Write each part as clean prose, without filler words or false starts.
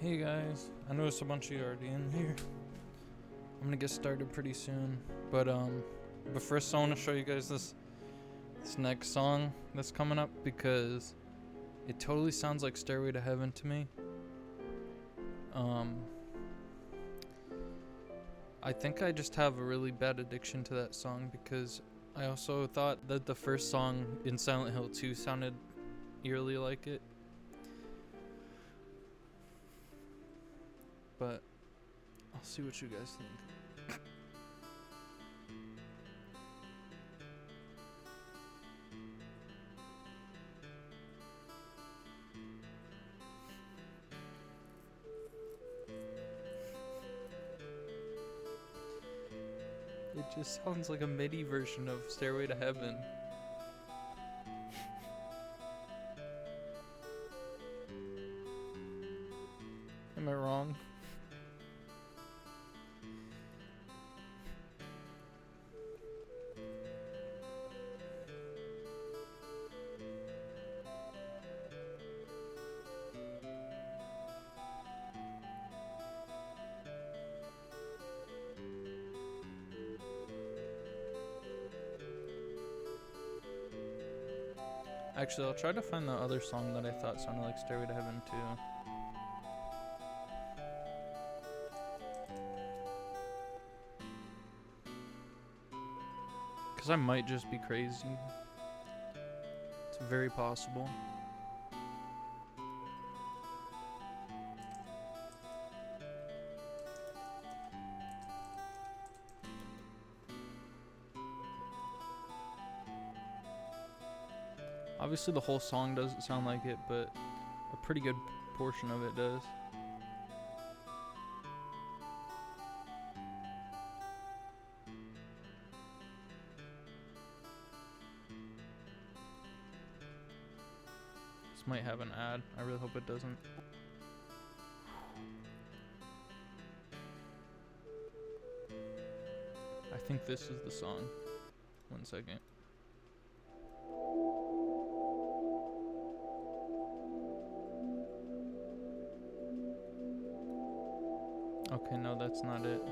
Hey guys, I noticed a bunch of you already in here. I'm gonna get started pretty soon, but first I want to show you guys this next song that's coming up because it totally sounds like Stairway to Heaven to me. I think I just have a really bad addiction to that song because I also thought that the first song in Silent Hill 2 sounded eerily like it. But I'll see what you guys think. It just sounds like a MIDI version of Stairway to Heaven. Am I wrong? Actually, I'll try to find the other song that I thought sounded like Stairway to Heaven too. Because I might just be crazy. It's very possible. Obviously the whole song doesn't sound like it, but a pretty good portion of it does. This might have an ad. I really hope it doesn't. I think this is the song. 1 second. Okay, no, that's not it.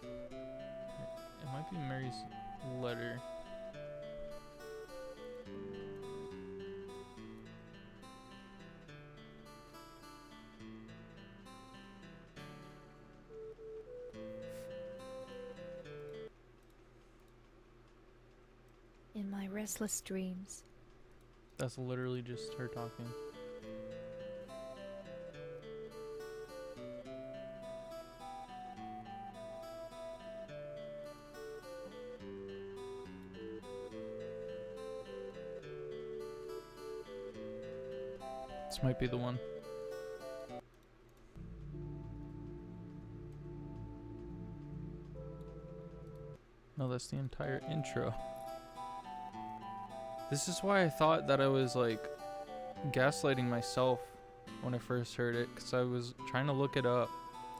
It might be Mary's letter. In my restless dreams. That's literally just her talking. This might be the one. No, that's the entire intro. This is why I thought that I was like gaslighting myself when I first heard it, because I was trying to look it up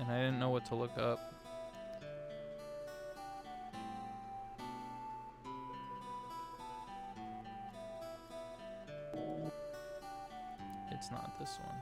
and I didn't know what to look up. It's not this one.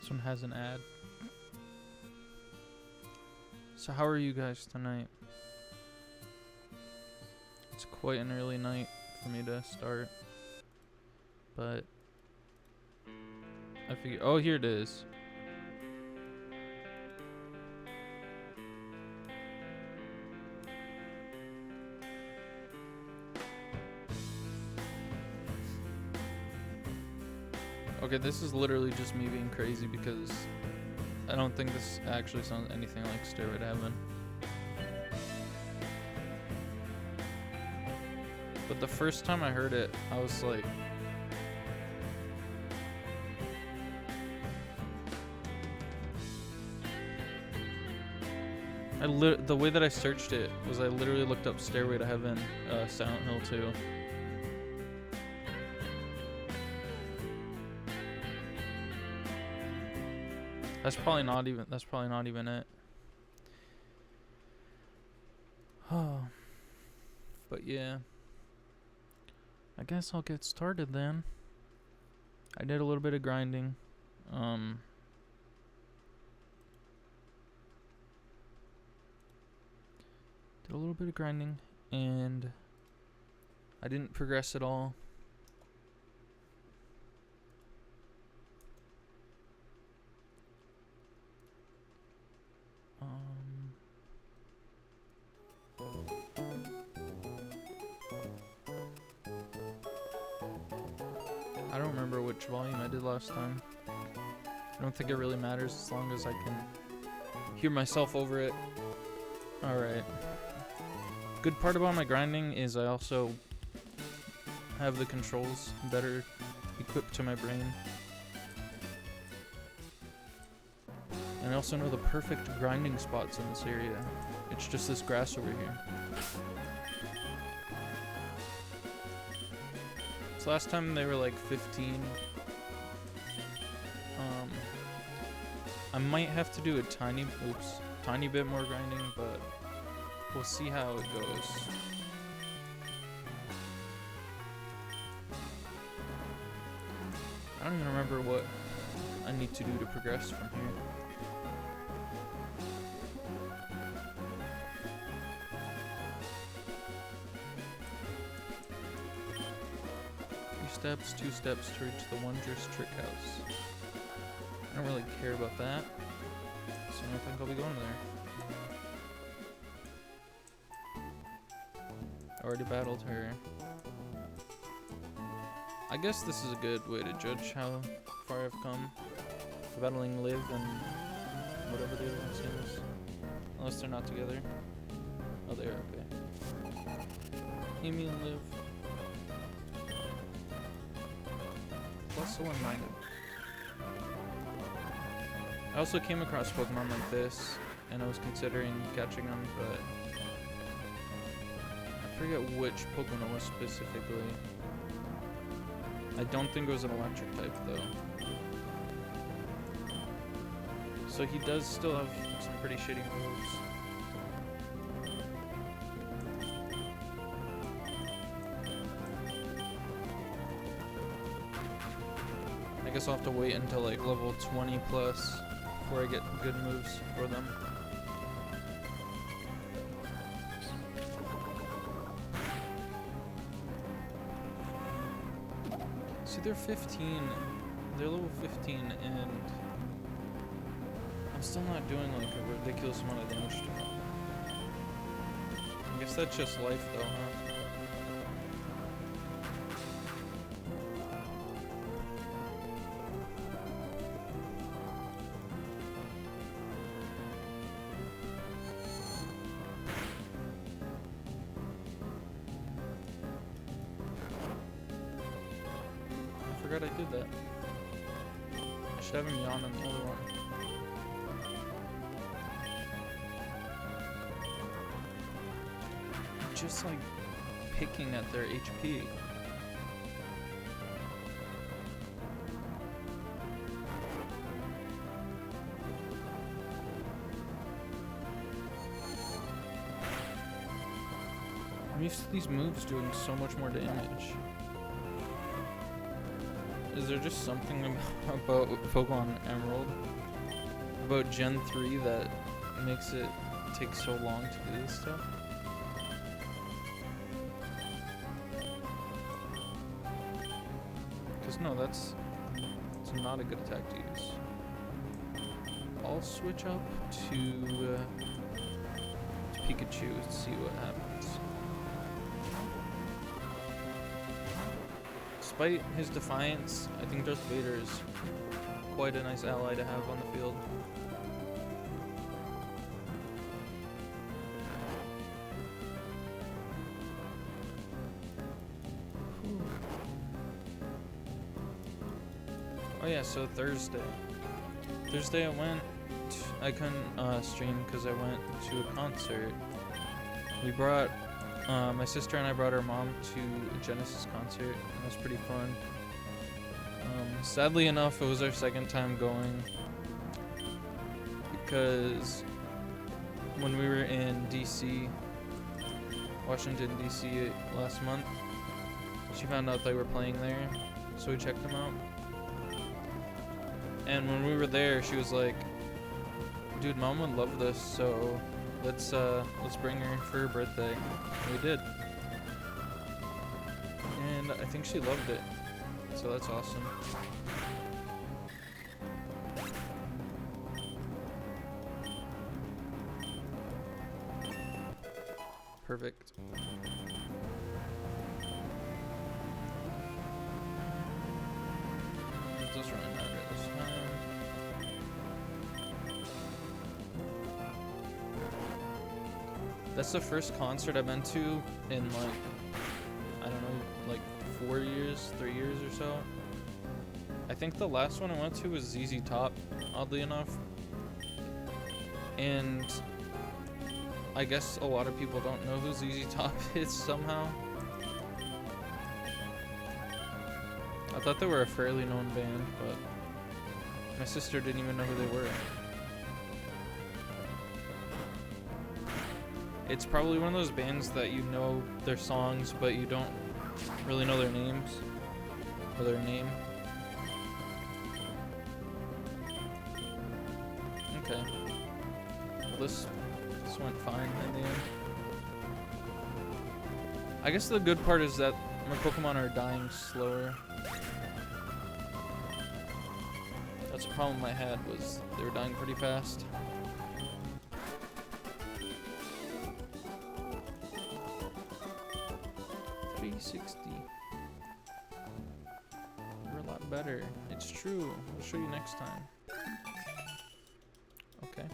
This one has an ad. So how are you guys tonight? It's quite an early night for me to start, but I figure, oh, here it is. Okay, this is literally just me being crazy because I don't think this actually sounds anything like Stairway to Heaven. But the first time I heard it, I was like, the way that I searched it was I literally looked up Stairway to Heaven, Silent Hill 2. That's probably not even it. Oh. But yeah. I guess I'll get started then. I did a little bit of grinding. Did a little bit of grinding, and I didn't progress at all. I don't remember which volume I did last time. I don't think it really matters as long as I can hear myself over it. Alright. Good part about my grinding is I also have the controls better equipped to my brain. And I also know the perfect grinding spots in this area. It's just this grass over here. So last time they were like 15. I might have to do a tiny bit more grinding, but we'll see how it goes. I don't even remember what I need to do to progress from here. 3 steps, 2 steps to reach the Wondrous Trick House. I don't really care about that, so I don't think I'll be going there. I already battled her. I guess this is a good way to judge how far I've come. Battling Liv and whatever the other one's name is. Unless they're not together. Oh, they are, okay. Amy and Liv. Plus the one-minded. I also came across Pokemon like this, and I was considering catching them, but I forget which Pokemon it was specifically. I don't think it was an electric type, though. So he does still have some pretty shitty moves. I guess I'll have to wait until like level 20 plus before I get good moves for them. See, they're 15. They're level 15, and I'm still not doing like a ridiculous amount of damage to them. I guess that's just life, though, huh? I forgot I did that. I should have him yawn on the other one. Just like picking at their HP. I'm used to these moves doing so much more damage. Is there just something about Pokemon Emerald, about Gen 3, that makes it take so long to do this stuff? Because no, it's not a good attack to use. I'll switch up to Pikachu and see what happens. Despite his defiance, I think Darth Vader is quite a nice ally to have on the field. Oh yeah, so Thursday I went. I couldn't stream because I went to a concert. We brought my sister and I brought her mom to a Genesis concert. It was pretty fun. Sadly enough, it was our second time going because when we were in DC, Washington DC last month, she found out they were playing there, so we checked them out. And when we were there, she was like, "Dude, Mom would love this, so let's bring her for her birthday." And we did, and I think she loved it, so that's awesome. Perfect. It doesn't really matter this time. That's the first concert I've been to in like, I don't know, like 4 years, 3 years or so. I think the last one I went to was ZZ Top, oddly enough. And I guess a lot of people don't know who ZZ Top is somehow. I thought they were a fairly known band, but my sister didn't even know who they were. It's probably one of those bands that you know their songs, but you don't really know their names or their name. Okay. Well, this went fine in the end. I guess the good part is that my Pokemon are dying slower. That's a problem I had, was they were dying pretty fast. We're a lot better. It's true. I'll show you next time. Okay.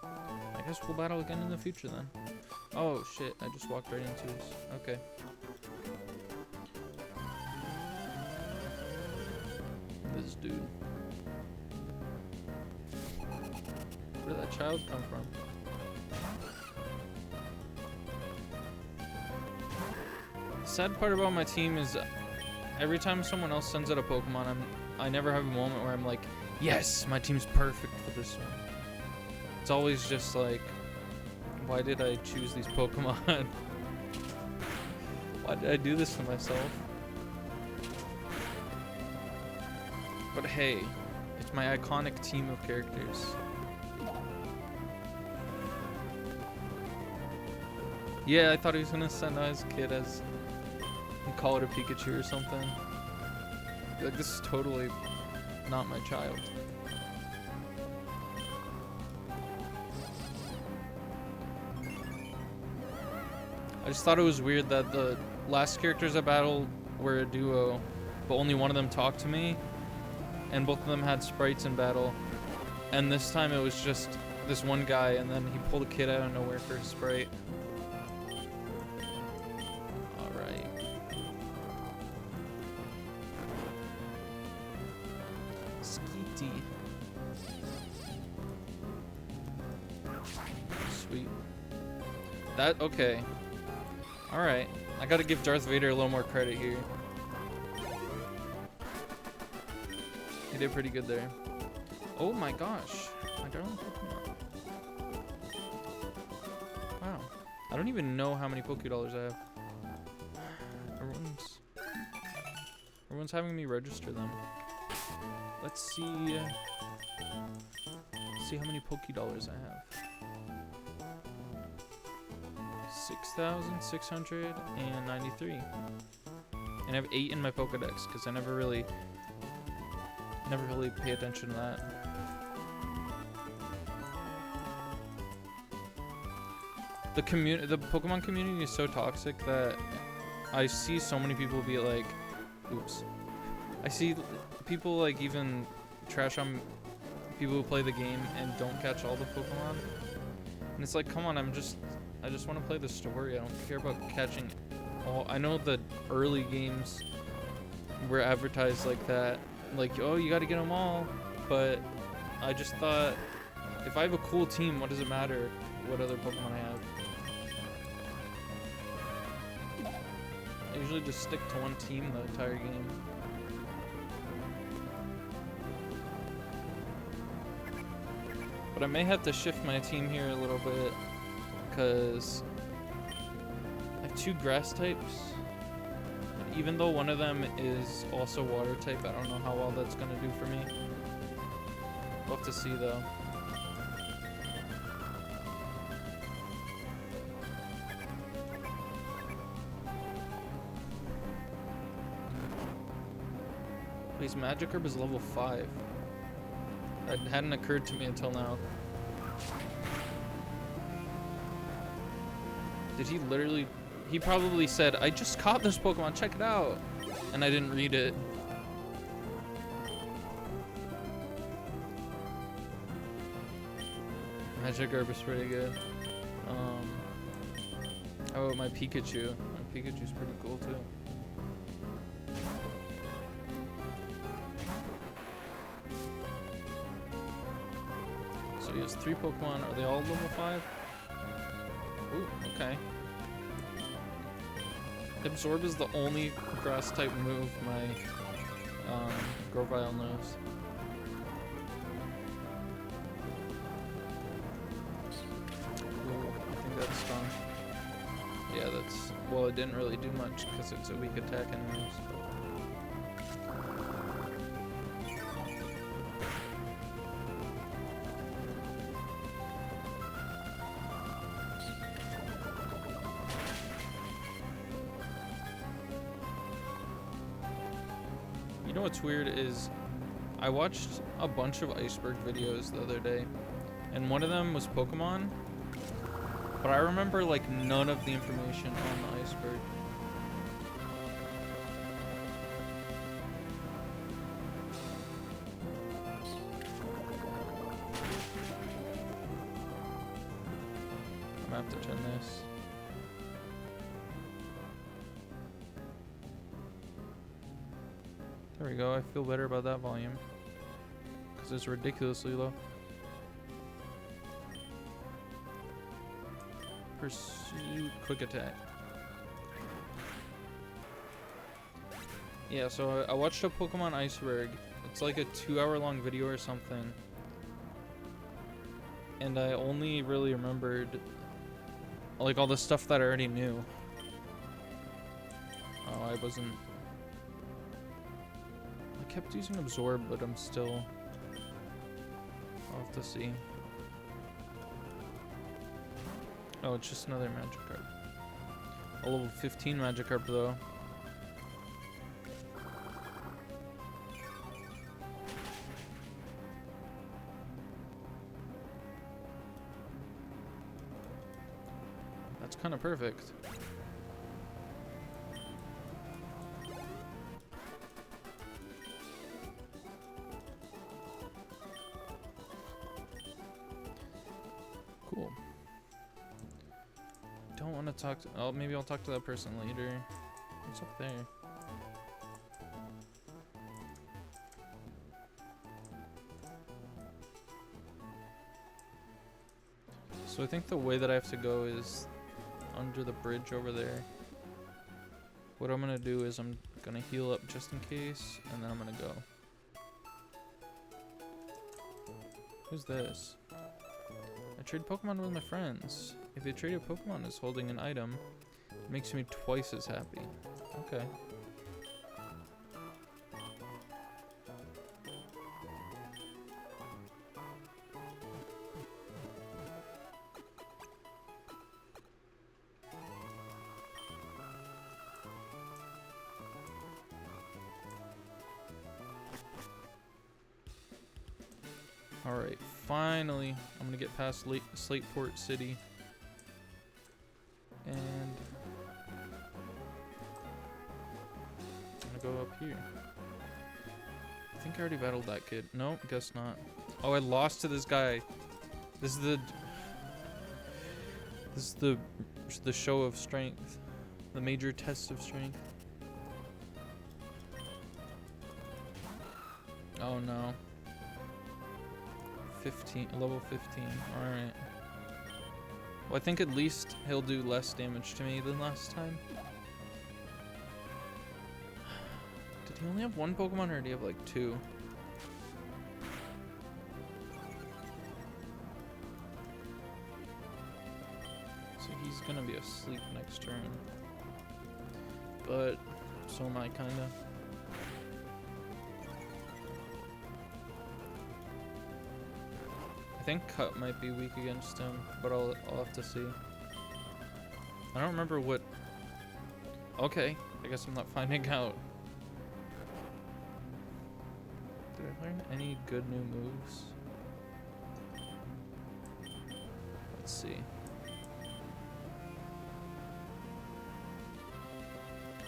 I guess we'll battle again in the future then. Oh shit, I just walked right into this. Okay. This dude. Where did that child come from? The sad part about my team is every time someone else sends out a Pokemon, I never have a moment where I'm like, yes, my team's perfect for this one. It's always just like, why did I choose these Pokemon? Why did I do this to myself? But hey, it's my iconic team of characters. Yeah, I thought he was gonna send out his kid as and call it a Pikachu or something. Like, this is totally not my child. I just thought it was weird that the last characters I battled were a duo, but only one of them talked to me, and both of them had sprites in battle. And this time it was just this one guy, and then he pulled a kid out of nowhere for a sprite. Alright. Skeety. Sweet. That, okay. Alright. I gotta give Darth Vader a little more credit here. He did pretty good there. Oh my gosh. My darling Pokemon. Wow. I don't even know how many Pokédollars I have. Everyone's having me register them. Let's see how many Pokédollars I have. 6,693. And I have 8 in my Pokédex because I never really pay attention to that. The Pokemon community is so toxic that I see so many people be like, oops. I see people like even trash on people who play the game and don't catch all the Pokemon. And it's like, come on, I just want to play the story. I don't care about catching all. I know the early games were advertised like that, like, oh, you gotta get them all. But I just thought, if I have a cool team, what does it matter what other Pokemon I have? I usually just stick to one team the entire game. But I may have to shift my team here a little bit, because I have 2 grass types. And even though one of them is also water type, I don't know how well that's going to do for me. We'll have to see though. His Magikarp is level 5. That hadn't occurred to me until now. Did he literally... He probably said, I just caught this Pokemon, check it out! And I didn't read it. Magikarp is pretty good. How about my Pikachu? My Pikachu's pretty cool too. So he has 3 Pokemon. Are they all level 5? Ooh, okay. Absorb is the only grass type move my Grovyle knows. Ooh, I think that's strong. Yeah, that's... Well, it didn't really do much because it's a weak attack anyways. You know what's weird is I watched a bunch of iceberg videos the other day, and one of them was Pokemon, but I remember like none of the information on the iceberg. I'm gonna have to turn this. There we go, I feel better about that volume. Because it's ridiculously low. Pursue quick attack. Yeah, so I watched a Pokemon Iceberg. It's like a 2-hour-long video or something. And I only really remembered like all the stuff that I already knew. Oh, I wasn't... I kept using Absorb, but I'm still... I'll have to see. Oh, it's just another Magikarp. A level 15 Magikarp, though. That's kind of perfect. Cool. Don't want to talk to... Oh, maybe I'll talk to that person later. What's up there? So I think the way that I have to go is under the bridge over there. What I'm gonna do is I'm gonna heal up just in case, and then I'm gonna go. Who's this? I trade Pokemon with my friends. If a traded Pokemon is holding an item, it makes me twice as happy. Okay. Alright, finally, I'm gonna get past Slateport City. And I'm gonna go up here. I think I already battled that kid. Nope, guess not. Oh, I lost to this guy. This is the show of strength. The major test of strength. Oh no. 15, level 15. Alright. Well, I think at least he'll do less damage to me than last time. Did he only have one Pokemon or did he have like 2? So he's gonna be asleep next turn. But so am I, kinda. I think Cut might be weak against him, but I'll have to see. I don't remember what... Okay, I guess I'm not finding out. Did I learn any good new moves? Let's see.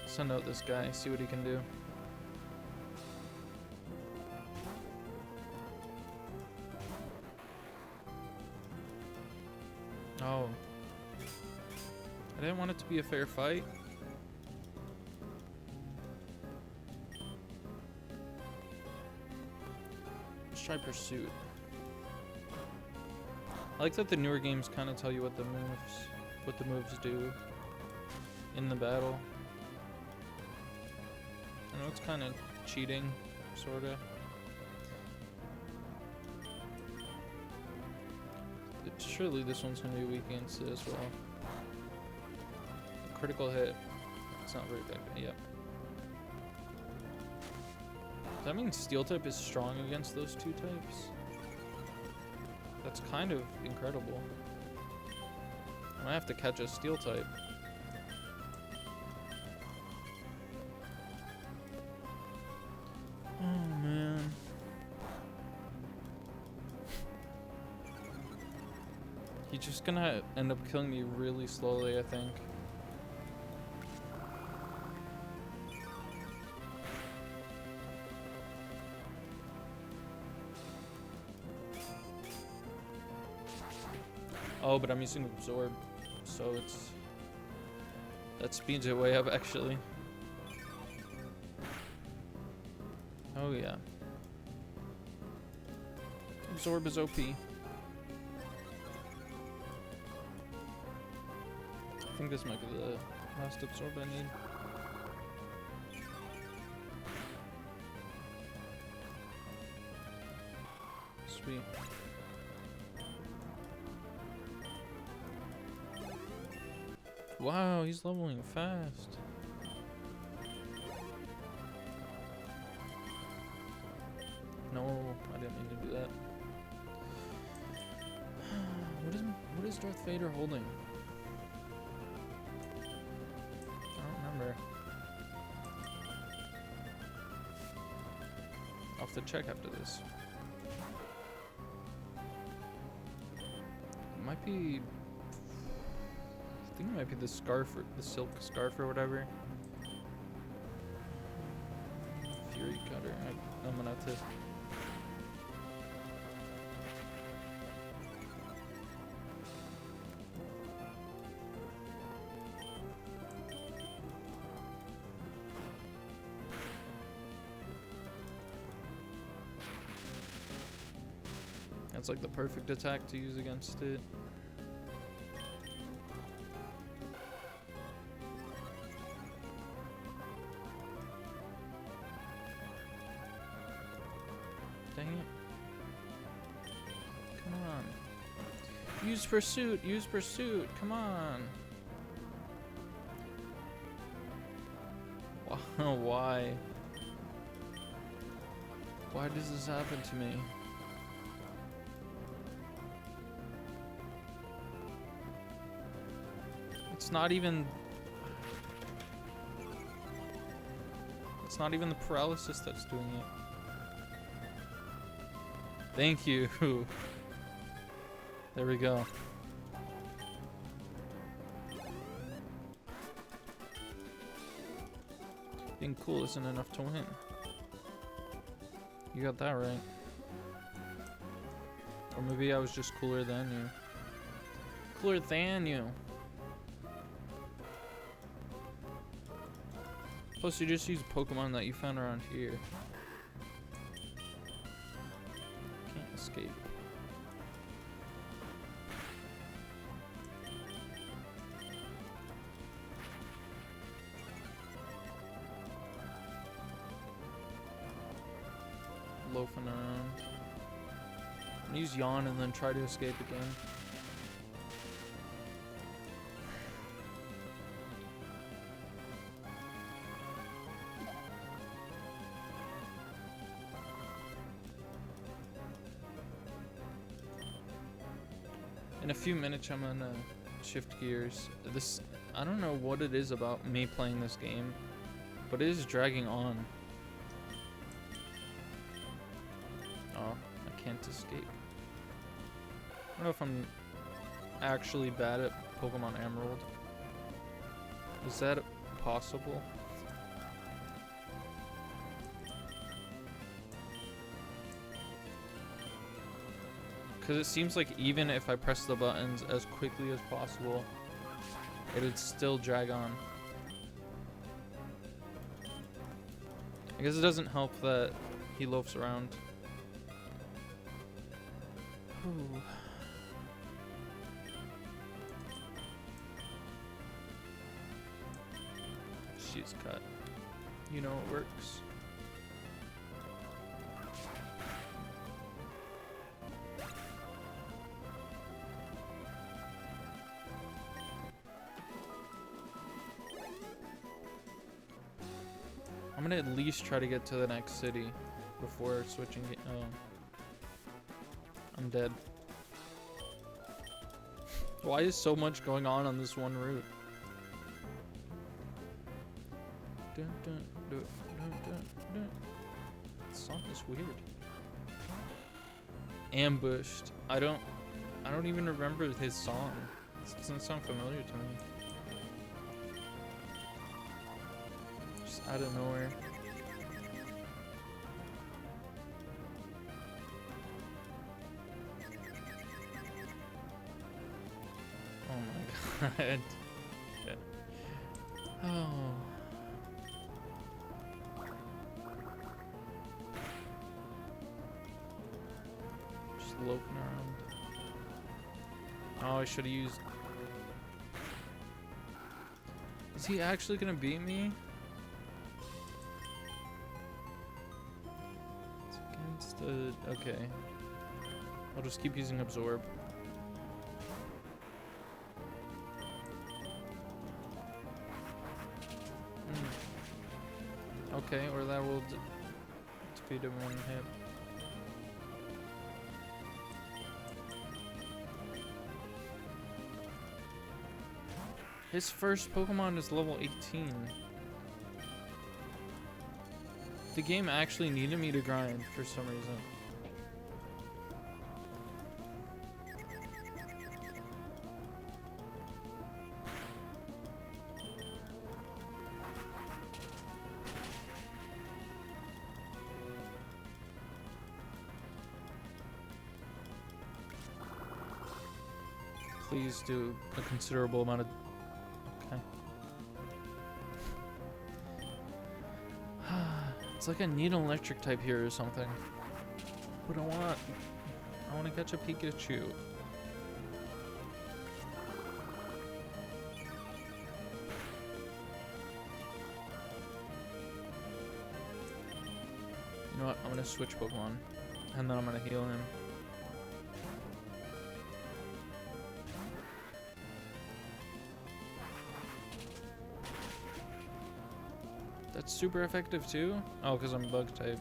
Send out this guy, see what he can do. Oh. I didn't want it to be a fair fight. Let's try Pursuit. I like that the newer games kind of tell you what the moves do in the battle. I know it's kind of cheating, sorta. Surely this one's gonna be weak against it as well. A critical hit. It's not very big. Yep. Does that mean Steel type is strong against those two types? That's kind of incredible. I might have to catch a Steel type. Oh man. He's just gonna end up killing me really slowly, I think. Oh, but I'm using Absorb, so that speeds it way up actually. Oh yeah. Absorb is OP. I think this might be the last Absorb I need. Sweet. Wow, he's leveling fast. No, I didn't mean to do that. What is Darth Vader holding? I don't remember. I'll have to check after this. It might be... I think it might be the scarf, or the silk scarf or whatever. Fury Cutter. I'm gonna have to... That's like the perfect attack to use against it. Dang it. Come on. Use Pursuit, use Pursuit, come on. Why? Why does this happen to me? It's not even the paralysis that's doing it. Thank you. There we go. Being cool isn't enough to win. You got that right. Or maybe I was just cooler than you. Cooler than you. Plus, you just use Pokemon that you found around here. escape. Loafing around. Use yawn and then try to escape again. In a few minutes I'm gonna shift gears. I don't know what it is about me playing this game, but it is dragging on. Oh, I can't escape. I don't know if I'm actually bad at Pokemon Emerald. Is that possible? Because it seems like even if I press the buttons as quickly as possible, it'd still drag on. I guess it doesn't help that he loafs around. Ooh. She's cut. You know it works. I'm gonna at least try to get to the next city before switching. Oh, I'm dead. Why is so much going on this one route? Dun, dun, dun, dun, dun, dun. This song is weird. Ambushed. I don't even remember his song. This doesn't sound familiar to me. Out of nowhere. Oh my god. Oh. Just loafing around. Oh, I should have used. Is he actually gonna beat me? Okay. I'll just keep using absorb. Okay, or that will defeat him in one hit. His first Pokemon is level 18. The game actually needed me to grind for some reason. Please do a considerable amount of... Okay. It's like I need an electric type here or something. What I want to catch a Pikachu. You know what? I'm gonna switch Pokemon, and then I'm gonna heal him. That's super effective too? Oh, because I'm bug type.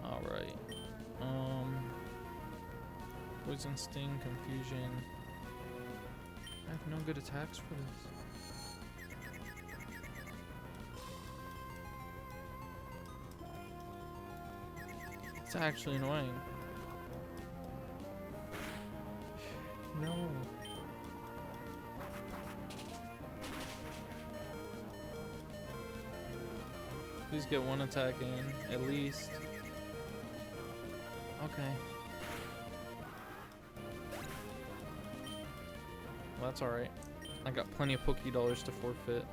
Alright. Poison, Sting, Confusion. I have no good attacks for this. It's actually annoying. No. Please get one attack in, at least. Okay. Well, that's alright. I got plenty of Poké Dollars to forfeit.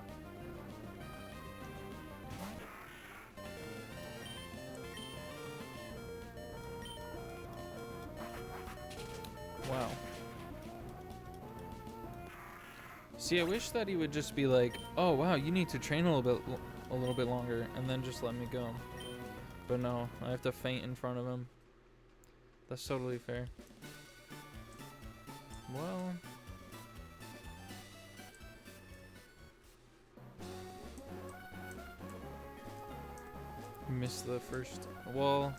See, I wish that he would just be like, oh wow, you need to train a little bit longer, and then just let me go. But no, I have to faint in front of him. That's totally fair. Well, missed the first. Well,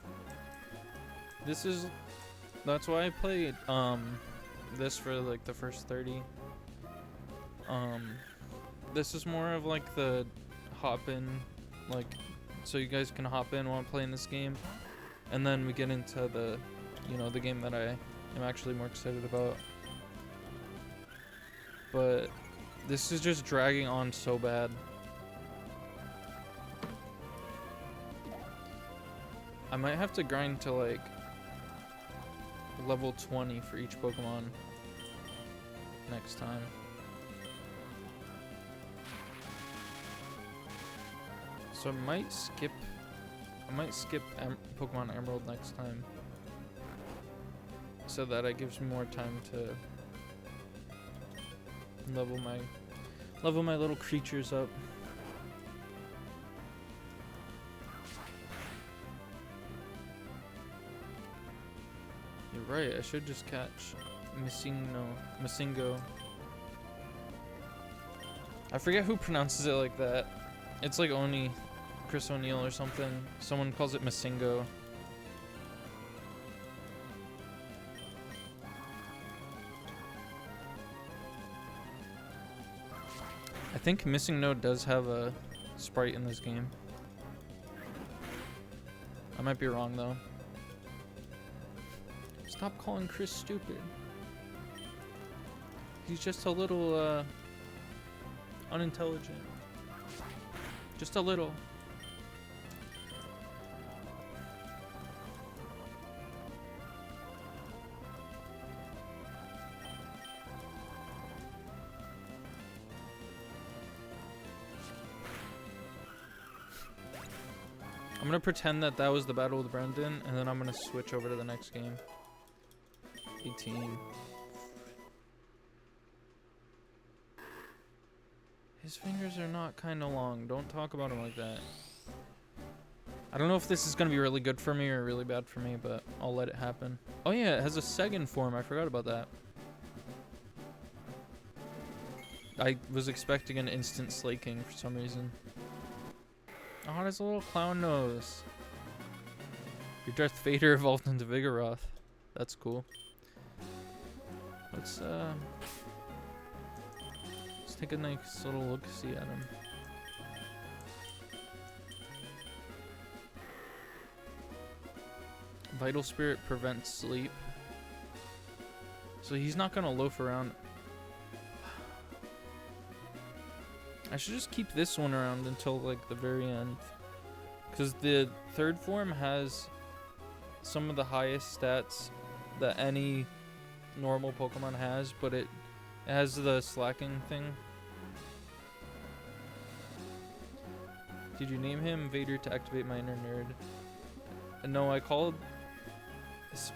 that's why I played this for like the first 30. This is more of like the hop in, like, so you guys can hop in while I'm playing this game, and then we get into the, you know, the game that I am actually more excited about. But this is just dragging on so bad. I might have to grind to like level 20 for each Pokemon next time. So I might skip Pokemon Emerald next time, so that it gives me more time to level my little creatures up. You're right, I should just catch Masingo. I forget who pronounces it like that. It's like Chris O'Neill or something. Someone calls it Masingo. I think Missing No does have a sprite in this game. I might be wrong though. Stop calling Chris stupid. He's just a little unintelligent. Just a little. I'm gonna pretend that was the battle with Brendan, and then I'm gonna switch over to the next game. 18. His fingers are not kind of long. Don't talk about him like that. I don't know if this is gonna be really good for me or really bad for me, but I'll let it happen. Oh yeah, it has a second form. I forgot about that. I was expecting an instant slaking for some reason. Oh, it has a little clown nose. Your Darth Vader evolved into Vigoroth. That's cool. Let's take a nice little look-see at him. Vital Spirit prevents sleep. So he's not gonna loaf around. I should just keep this one around until like the very end, because the third form has some of the highest stats that any normal Pokemon has, but it has the slacking thing. Did you name him Vader to activate my inner nerd? No, I called.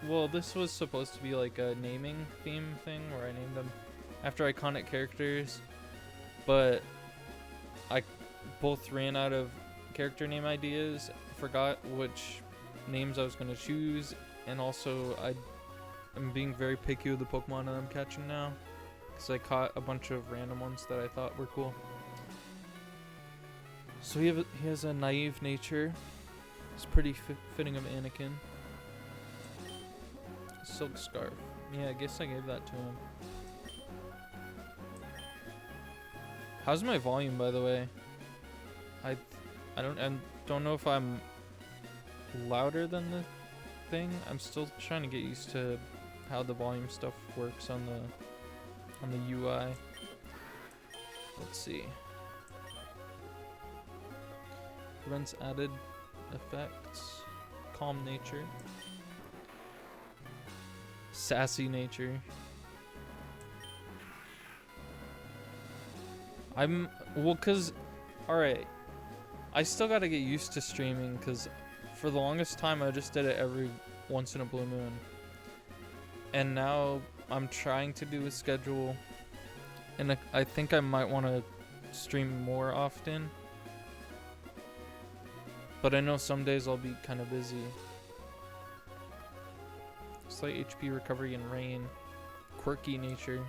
Well, this was supposed to be like a naming theme thing where I named them after iconic characters, but I both ran out of character name ideas, forgot which names I was going to choose, and also I'm being very picky with the Pokemon that I'm catching now, because I caught a bunch of random ones that I thought were cool. So he has a naive nature. It's pretty fitting of Anakin. Silk Scarf. Yeah, I guess I gave that to him. How's my volume, by the way? I don't know if I'm louder than the thing. I'm still trying to get used to how the volume stuff works on the UI. Let's see. Prevents added effects. Calm nature. Sassy nature. Alright, I still gotta get used to streaming, because for the longest time I just did it every once in a blue moon, and now I'm trying to do a schedule and I think I might want to stream more often. But I know some days I'll be kind of busy. Slight HP recovery and rain. Quirky nature.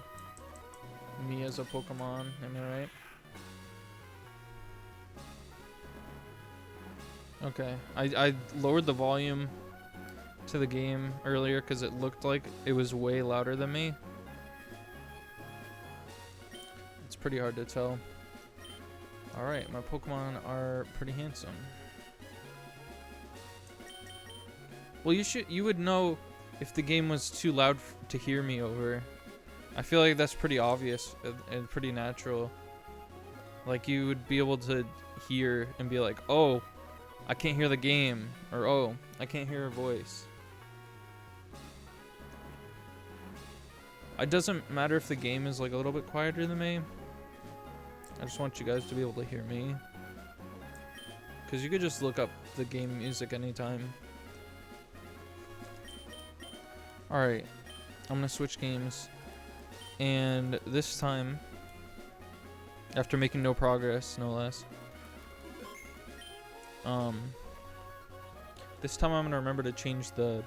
Me as a Pokemon, am I right? Okay, I lowered the volume to the game earlier because it looked like it was way louder than me. It's pretty hard to tell. Alright, my Pokemon are pretty handsome. Well, you would know if the game was too loud to hear me over. I feel like that's pretty obvious and pretty natural. Like, you would be able to hear and be like, oh, I can't hear the game, or oh, I can't hear her voice. It doesn't matter if the game is like a little bit quieter than me. I just want you guys to be able to hear me. Because you could just look up the game music anytime. Alright, I'm gonna switch games. And this time, after making no progress, no less, this time I'm gonna remember to change the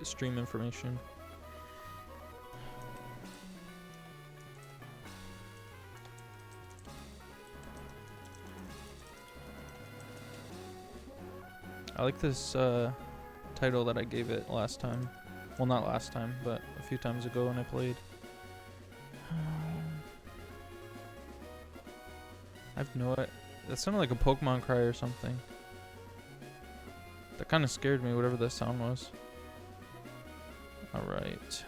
stream information. I like this title that I gave it last time. Well, not last time, but a few times ago when I played. I have no idea. That sounded like a Pokemon cry or something. That kind of scared me, whatever that sound was. Alright.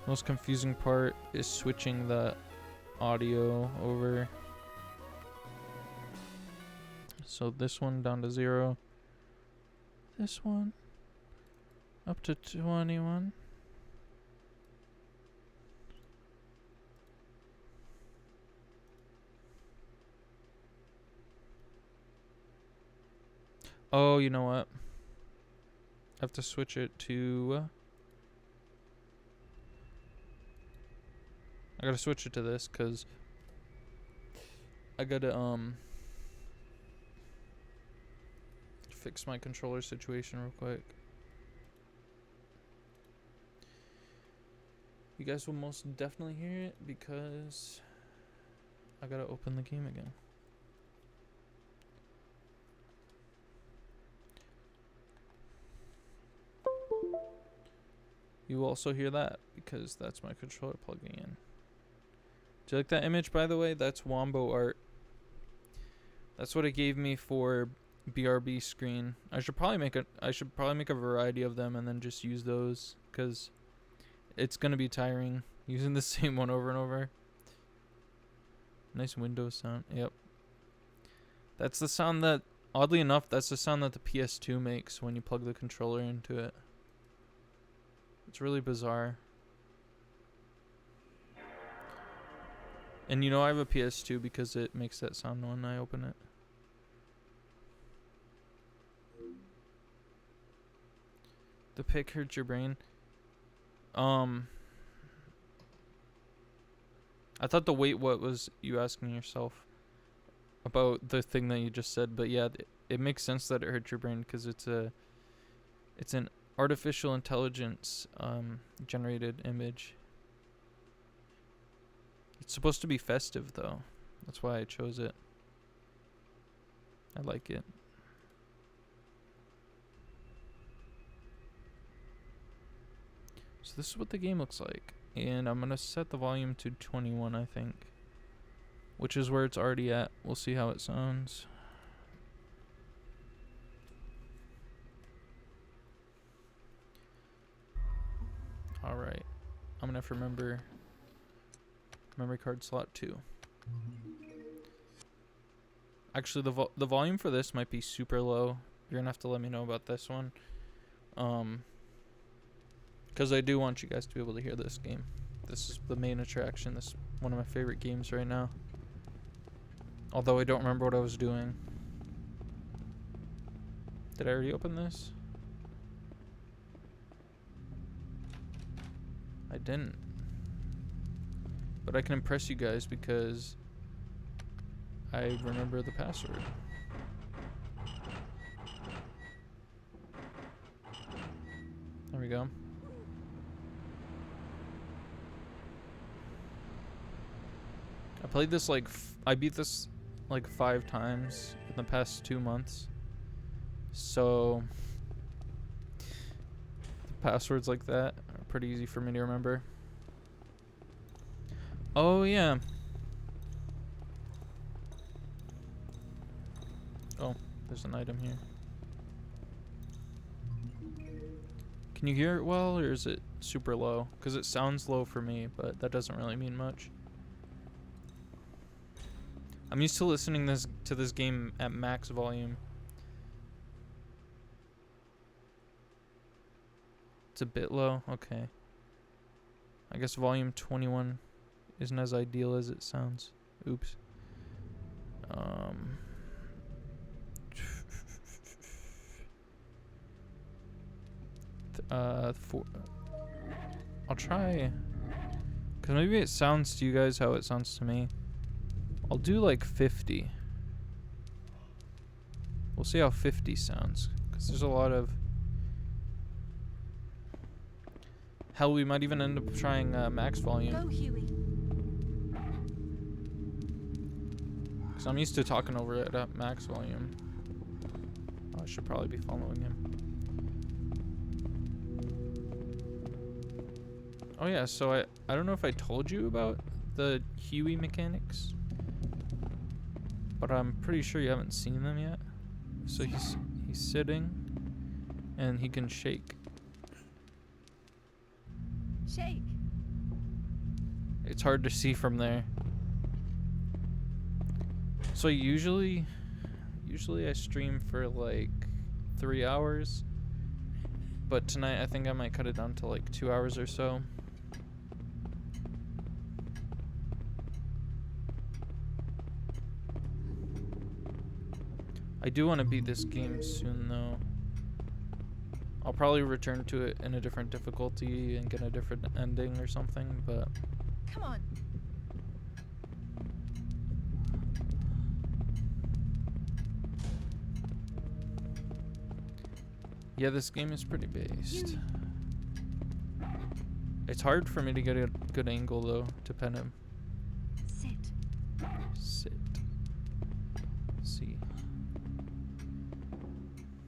Most confusing part is switching the audio over. So this one down to 0. This one up to 21. Oh, you know what? I have to switch it to... I gotta switch it to this because I gotta fix my controller situation real quick. You guys will most definitely hear it because I gotta open the game again. You will also hear that because that's my controller plugging in. Do you like that image, by the way? That's Wombo art. That's what it gave me for BRB screen. I should probably make a variety of them and then just use those because it's gonna be tiring using the same one over and over. Nice Windows sound. Yep. That's the sound that, oddly enough, that's the sound that the PS2 makes when you plug the controller into it. It's really bizarre. And you know I have a PS2 because it makes that sound when I open it. The pick hurts your brain. I thought the wait what was you asking yourself about the thing that you just said, but yeah, it makes sense that it hurts your brain because it's an artificial intelligence generated image. It's supposed to be festive though. That's why I chose it. I like it. So this is what the game looks like. And I'm going to set the volume to 21, I think. Which is where it's already at. We'll see how it sounds. Alright. I'm going to have to remember memory card slot 2. Actually, the volume for this might be super low. You're going to have to let me know about this one. Because I do want you guys to be able to hear this game. This is the main attraction. This is one of my favorite games right now. Although I don't remember what I was doing. Did I already open this? I didn't. But I can impress you guys because I remember the password. There we go. I played this like I beat this like 5 times in the past 2 months. So passwords like that are pretty easy for me to remember. Oh yeah. Oh, there's an item here. Can you hear it well, or is it super low? Because it sounds low for me, but that doesn't really mean much. I'm used to listening to this game at max volume. It's a bit low? Okay. I guess volume 21 isn't as ideal as it sounds. Oops. I'll try, because maybe it sounds to you guys how it sounds to me. I'll do like 50. We'll see how 50 sounds, because there's a lot of... Hell, we might even end up trying max volume. Go, Huey. Because I'm used to talking over it at max volume. Oh, I should probably be following him. Oh yeah, so I don't know if I told you about the Huey mechanics, but I'm pretty sure you haven't seen them yet. So he's sitting, and he can shake. Shake. It's hard to see from there. So usually I stream for like 3 hours, but tonight I think I might cut it down to like 2 hours or so. I do want to beat this game soon though. I'll probably return to it in a different difficulty and get a different ending or something, but... Come on. Yeah, this game is pretty based. It's hard for me to get a good angle though to pen him. Sit. Sit. See.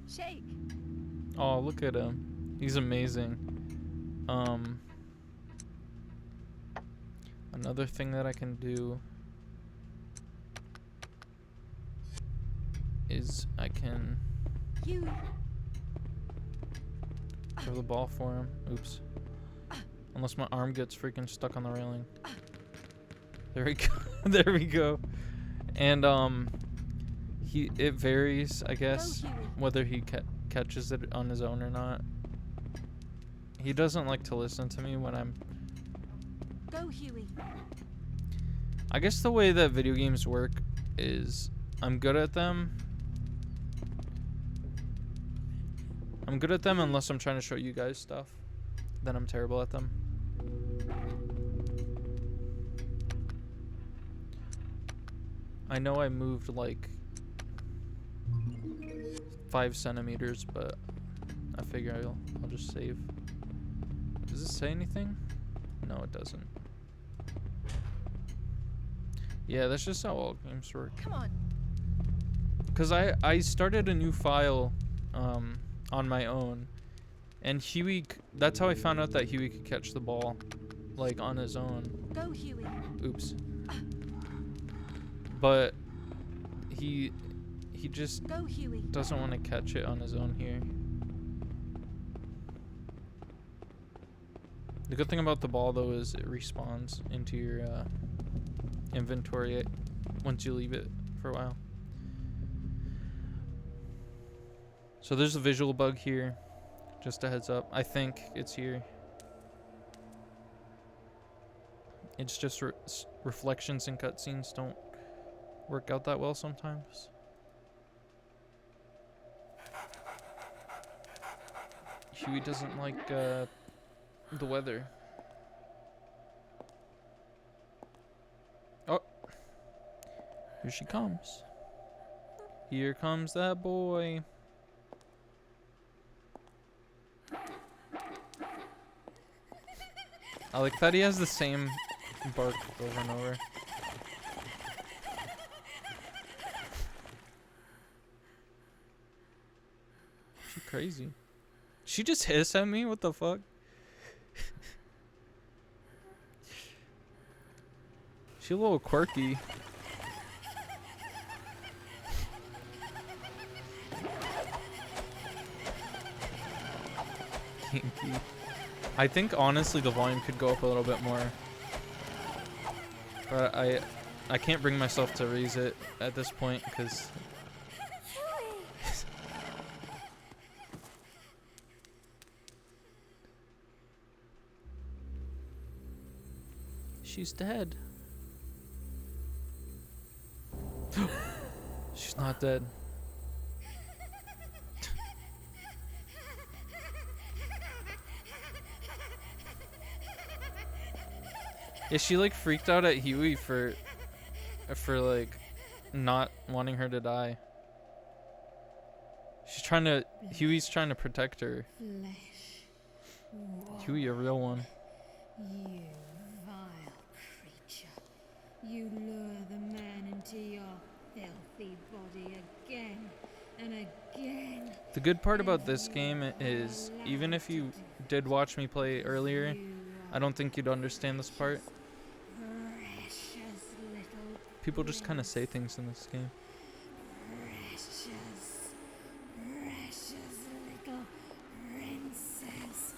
Shake. Oh, look at him. He's amazing. Another thing that I can do is I can Huey. throw the ball for him. Oops. Unless my arm gets freaking stuck on the railing. There we go. There we go. And it varies, I guess, whether he catches it on his own or not. He doesn't like to listen to me when I'm... Go, Huey. I guess the way that video games work is I'm good at them. I'm good at them unless I'm trying to show you guys stuff. Then I'm terrible at them. I know I moved like 5 centimeters, but I figure I'll just save. Does this say anything? No, it doesn't. Yeah, that's just how all games work. Come on. Cause I started a new file on my own, and Huey. That's how I found out that Huey could catch the ball, like on his own. Go, Huey. Oops. But he just Go, Huey. doesn't want to catch it on his own here. The good thing about the ball though is it respawns into your inventory once you leave it for a while. So there's a visual bug here, just a heads up. I think it's here. It's just reflections in cutscenes don't work out that well sometimes. Huey doesn't like the weather. Here she comes. Here comes that boy. I like that he has the same bark over and over. She crazy. She just hissed at me? What the fuck? She a little quirky. Kinky. I think honestly the volume could go up a little bit more. But I can't bring myself to raise it at this point because she's dead. She's not dead. Yeah, she like freaked out at Huey for like not wanting her to die. Huey's trying to protect her. Huey, a real one. You vile creature. You lure the man into your filthy body again and again. The good part about this game is, even if you did watch me play earlier, I don't think you'd understand this part. People just kind of say things in this game. Precious little princess.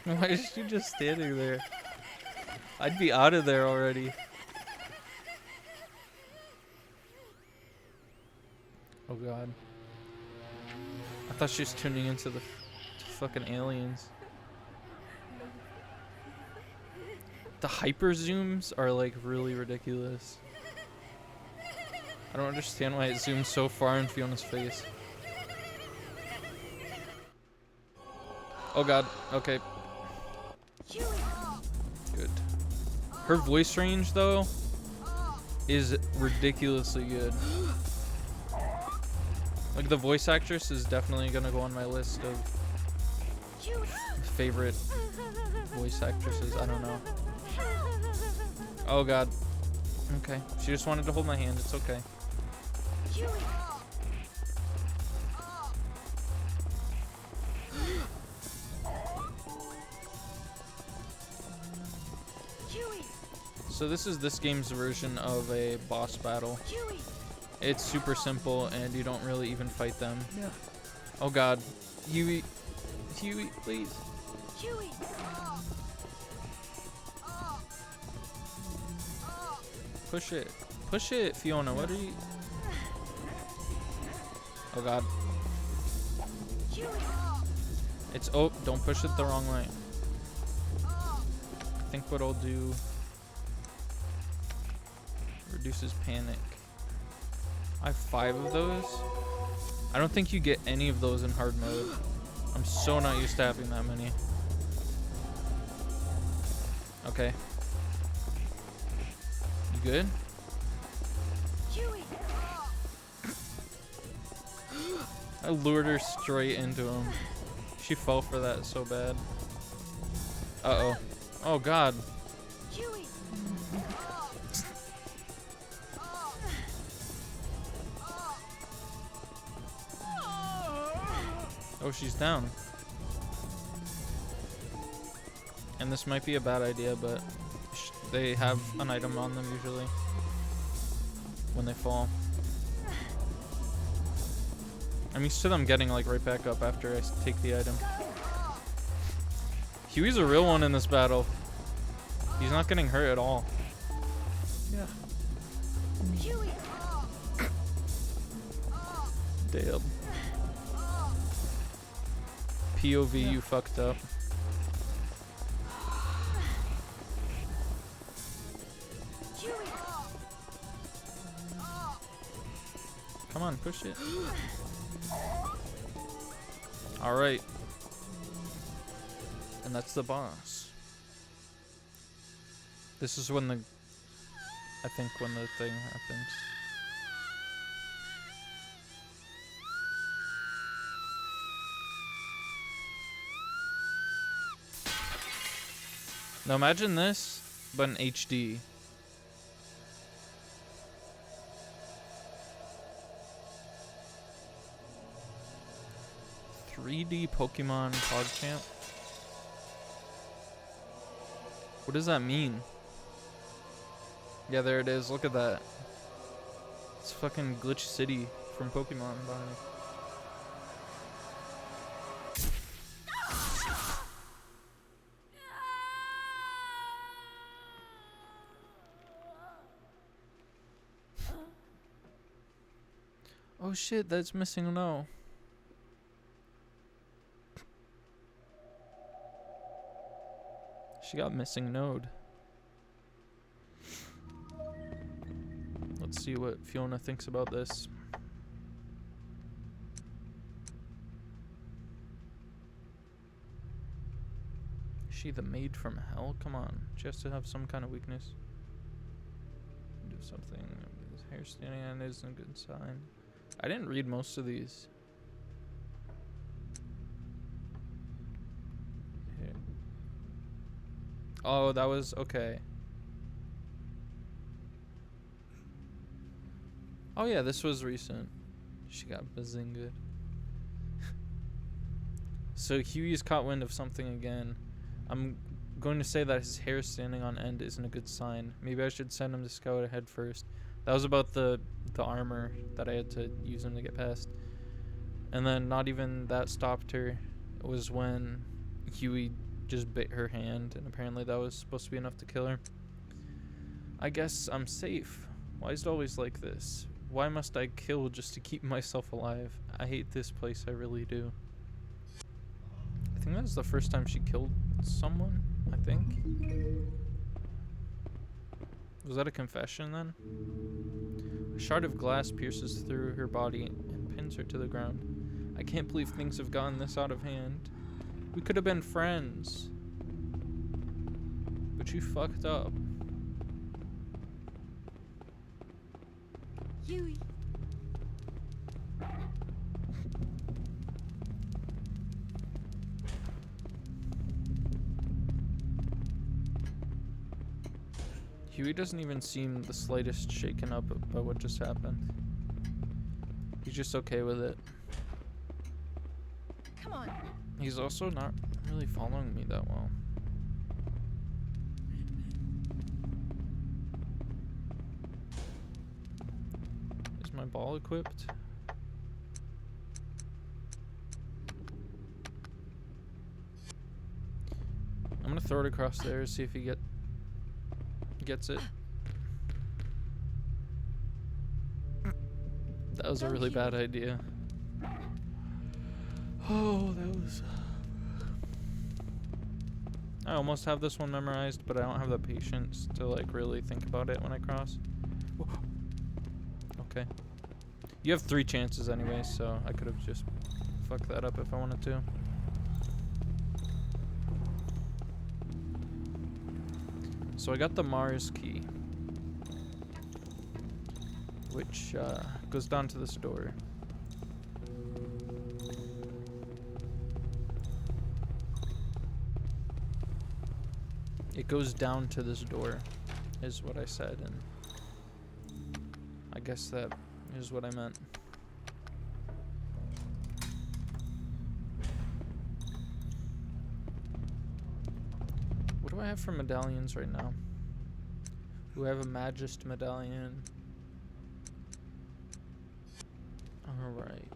Why is she just standing there? I'd be out of there already. Oh god. I thought she was tuning into the fucking aliens. The hyper zooms are like really ridiculous. I don't understand why it zooms so far in Fiona's face. Oh god, okay. Good. Her voice range though is ridiculously good. Like the voice actress is definitely gonna go on my list of favorite voice actresses. I don't know. Oh god. Okay. She just wanted to hold my hand. It's okay. So this is this game's version of a boss battle. It's super simple and you don't really even fight them. No. Oh god. Huey, please. Push it. Push it, Fiona. What are you... Oh god. It's... Oh, don't push it the wrong way. I think what I'll do... Reduces panic. I have 5 of those. I don't think you get any of those in hard mode. I'm so not used to having that many. Okay. You good? I lured her straight into him. She fell for that so bad. Uh-oh. Oh, God. Oh, she's down. And this might be a bad idea, but they have an item on them usually when they fall. I'm used to them getting like right back up after I take the item. Huey's a real one in this battle. He's not getting hurt at all. Yeah. Damn. POV, you fucked up. Come on, push it. Alright. And that's the boss. This is when the, I think when the thing happens. Now imagine this, but in HD. "3D Pokemon PogChamp." What does that mean? Yeah, there it is. Look at that. It's fucking Glitch City from Pokemon. Oh shit, that's missing no. She got missing node. Let's see what Fiona thinks about this. Is she the maid from hell? Come on. She has to have some kind of weakness. Do something. His hair standing on it isn't a good sign. I didn't read most of these. Here. Oh, that was okay. Oh yeah, this was recent. She got bazinga. So Huey's caught wind of something again. I'm going to say that his hair standing on end isn't a good sign. Maybe I should send him to scout ahead first. That was about the armor that I had to use him to get past. And then not even that stopped her. It was when Huey just bit her hand, and apparently that was supposed to be enough to kill her. I guess I'm safe. Why is it always like this? Why must I kill just to keep myself alive? I hate this place, I really do. I think that was the first time she killed someone, I think. Was that a confession then? A shard of glass pierces through her body and pins her to the ground. I can't believe things have gotten this out of hand. We could have been friends. But you fucked up. Huey. Huey doesn't even seem the slightest shaken up by what just happened. He's just okay with it. Come on. He's also not really following me that well. Is my ball equipped? I'm gonna throw it across there, see if he gets it. That was a really bad idea. Oh, that was... I almost have this one memorized, but I don't have the patience to like really think about it when I cross. Okay. You have 3 chances anyway, so I could have just fucked that up if I wanted to. So I got the Mars key, which goes down to this door. It goes down to this door, is what I said, and I guess that is what I meant. What do I have for medallions right now? Do I have a Magist medallion? Alright.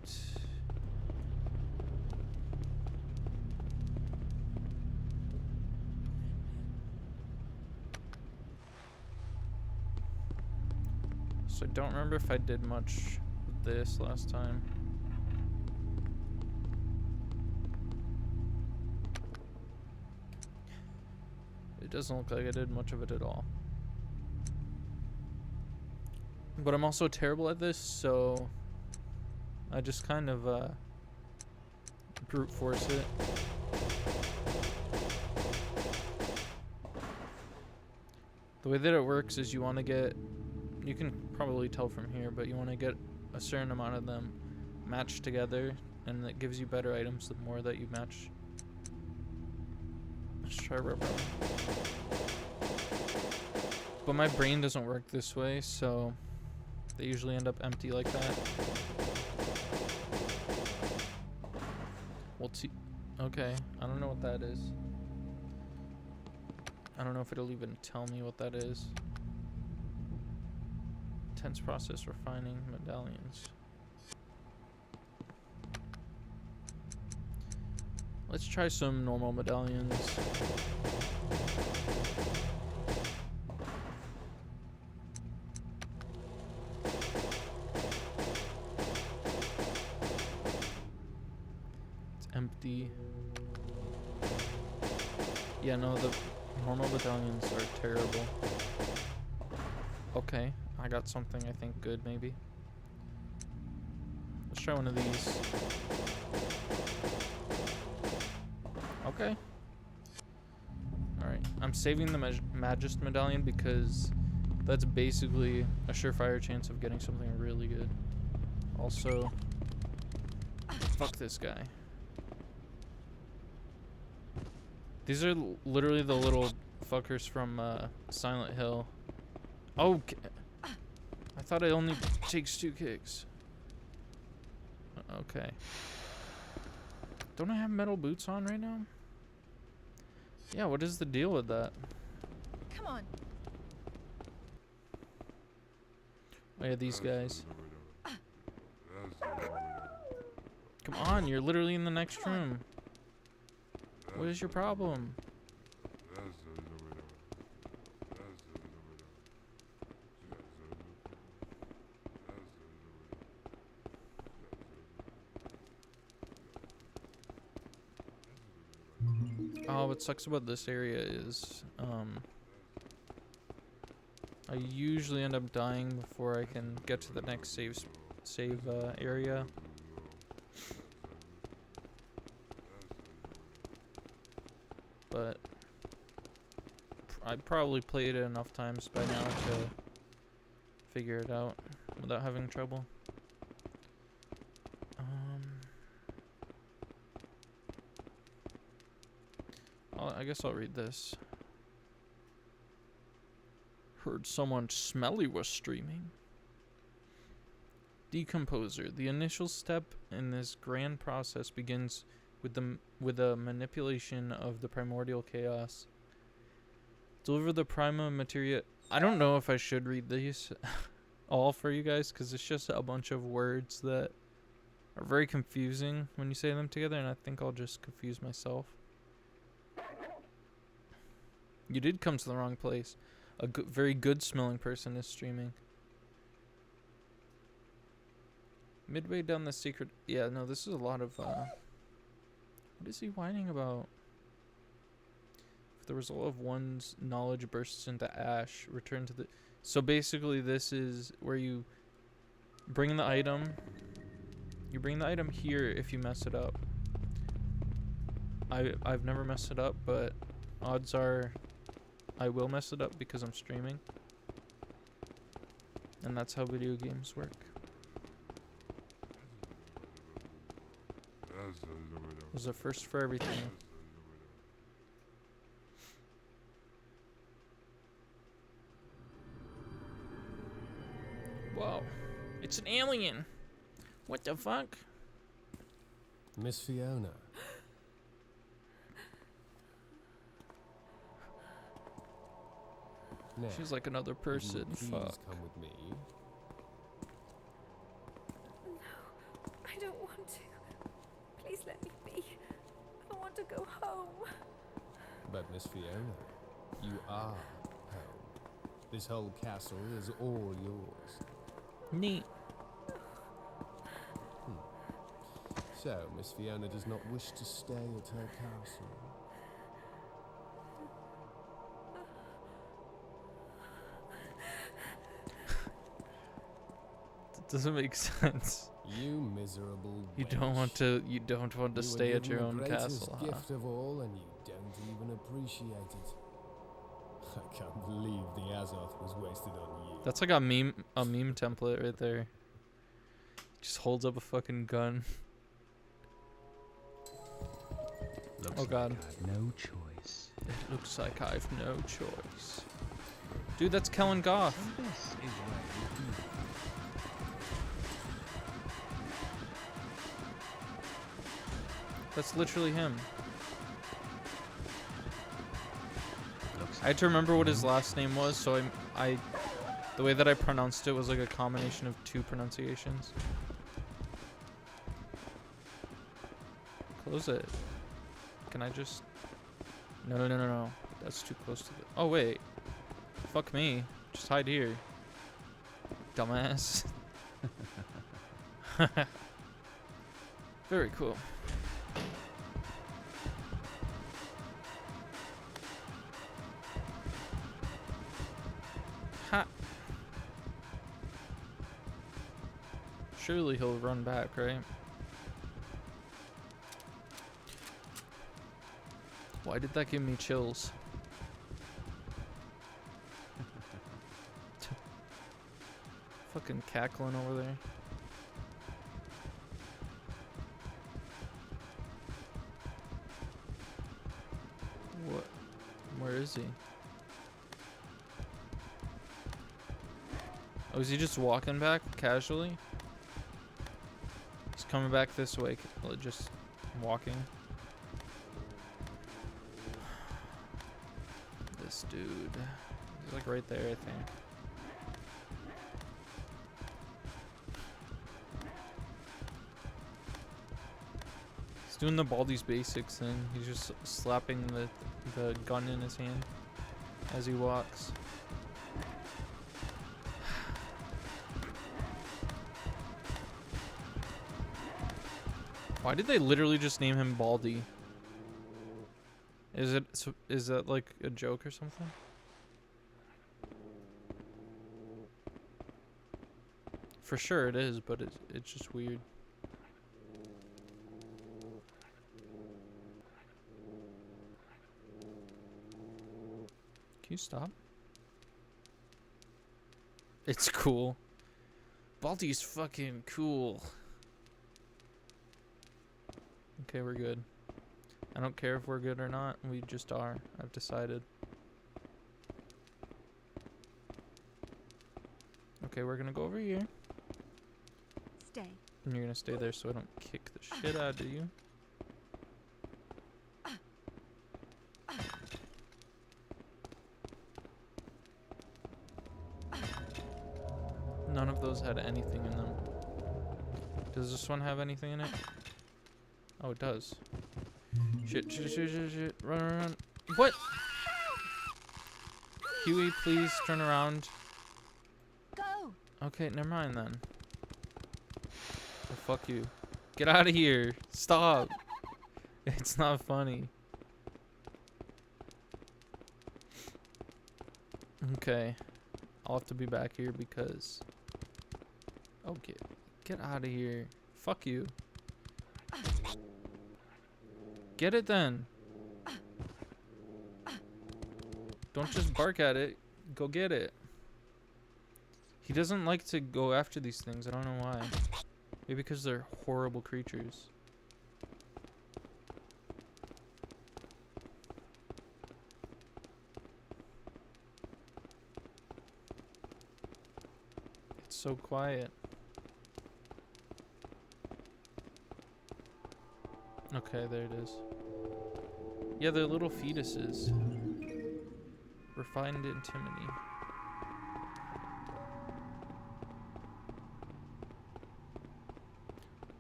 So I don't remember if I did much with this last time. It doesn't look like I did much of it at all. But I'm also terrible at this, so I just kind of brute force it. The way that it works is you want to get, you can probably tell from here, but you want to get a certain amount of them matched together, and it gives you better items the more that you match. Let's try rubber. But my brain doesn't work this way, so they usually end up empty like that. Well, okay, I don't know what that is. I don't know if it'll even tell me what that is. Intense process refining medallions. Let's try some normal medallions. It's empty. Yeah, no, the normal medallions are terrible. Okay, I got something I think good maybe. Let's try one of these. Okay. Alright, I'm saving the Magist medallion because that's basically a surefire chance of getting something really good. Also, fuck this guy. These are literally the little fuckers from Silent Hill. Oh, I thought it only takes 2 kicks. Okay. Don't I have metal boots on right now? Yeah, what is the deal with that? Come on. Oh yeah, these guys. Come on, you're literally in the next room. What is your problem? Oh, what sucks about this area is, I usually end up dying before I can get to the next save area. But I probably played it enough times by now to figure it out without having trouble. I guess I'll read this. Heard someone smelly was streaming. Decomposer. The initial step in this grand process begins with the manipulation of the primordial chaos. Deliver the prima materia. I don't know if I should read these all for you guys because it's just a bunch of words that are very confusing when you say them together, and I think I'll just confuse myself. You did come to the wrong place. A very good smelling person is streaming. Midway down the secret... Yeah, no, this is a lot of... What is he whining about? If the result of one's knowledge bursts into ash, return to the... So basically this is where you bring the item. You bring the item here if you mess it up. I've never messed it up, but odds are I will mess it up because I'm streaming. And that's how video games work. There's a first for everything. Whoa. It's an alien. What the fuck? Miss Fiona. Now, she's like another person. please Fuck. come with me. No, I don't want to. Please let me be. I want to go home. But Miss Fiona, you are home. This whole castle is all yours. Neat. So, Miss Fiona does not wish to stay at her castle. That doesn't make sense. You miserable You wench. You don't want to You were stay at given your the own greatest castle, huh? gift of all, and you don't even appreciate it. I can't believe the Azoth was wasted on you. That's like a meme template right there. Just holds up a fucking gun. Looks Oh god. like I've no choice. It looks like I've no choice. Dude, that's Kellen Goff. And this is where you do. That's literally him. Looks I had to remember what his last name was, so the way that I pronounced it was like a combination of two pronunciations. Close it. Can I just... No. That's too close to the... Oh, wait. Fuck me. Just hide here. Dumbass. Very cool. Ha. Surely he'll run back, right? Why did that give me chills? Fucking cackling over there. What? Where is he? Oh, is he just walking back casually? He's coming back this way, just walking. This dude. He's like right there, I think. He's doing the Baldi's Basics thing. He's just slapping the gun in his hand as he walks. Why did they literally just name him Baldi? Is that like a joke or something? For sure it is, but it's just weird. Can you stop? It's cool. Baldi's fucking cool. Okay, we're good. I don't care if we're good or not. We just are. I've decided. Okay, we're gonna go over here. Stay. And you're gonna stay there so I don't kick the shit out of you. None of those had anything in them. Does this one have anything in it? Oh, it does. Shit. Run. What? Huey, please turn around. Go. Okay, never mind then. Oh, fuck you. Get out of here. Stop. It's not funny. Okay. I'll have to be back here because... Oh, get out of here. Fuck you. Get it then. Don't just bark at it. Go get it. He doesn't like to go after these things. I don't know why. Maybe because they're horrible creatures. It's so quiet. Okay, there it is. Yeah, they're little fetuses. Refined antimony.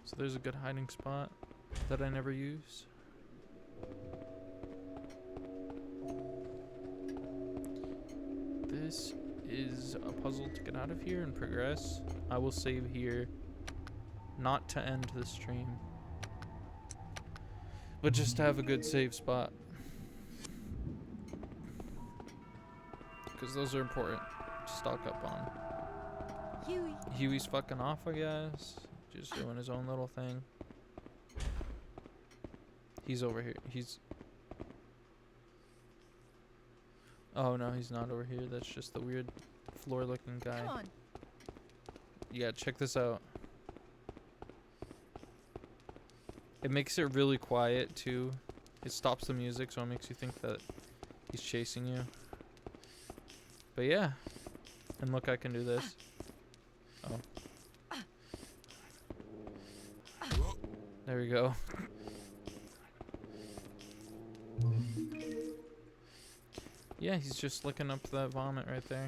So there's a good hiding spot that I never use. This is a puzzle to get out of here and progress. I will save here, not to end the stream, but just to have a good save spot. Because those are important to stock up on. Huey. Huey's fucking off, I guess. Just doing his own little thing. He's over here. He's... Oh no, he's not over here. That's just the weird floor-looking guy. Come on. Yeah, check this out. It makes it really quiet too. It stops the music, so it makes you think that he's chasing you. But yeah. And look, I can do this. Oh. There we go. Yeah, he's just licking up that vomit right there.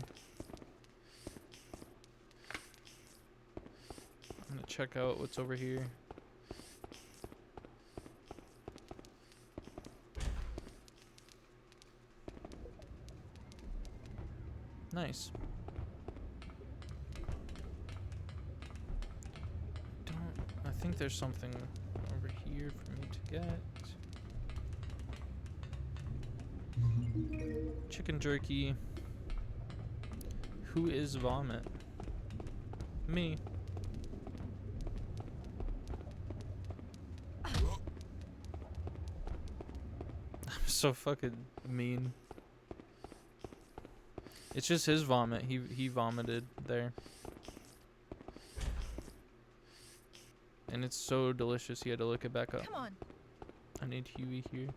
I'm gonna check out what's over here. Nice. I think there's something over here for me to get. Chicken jerky. Who is vomit? Me. I'm so fucking mean. It's just his vomit. He vomited there. And it's so delicious he had to look it back up. Come on. I need Huey here.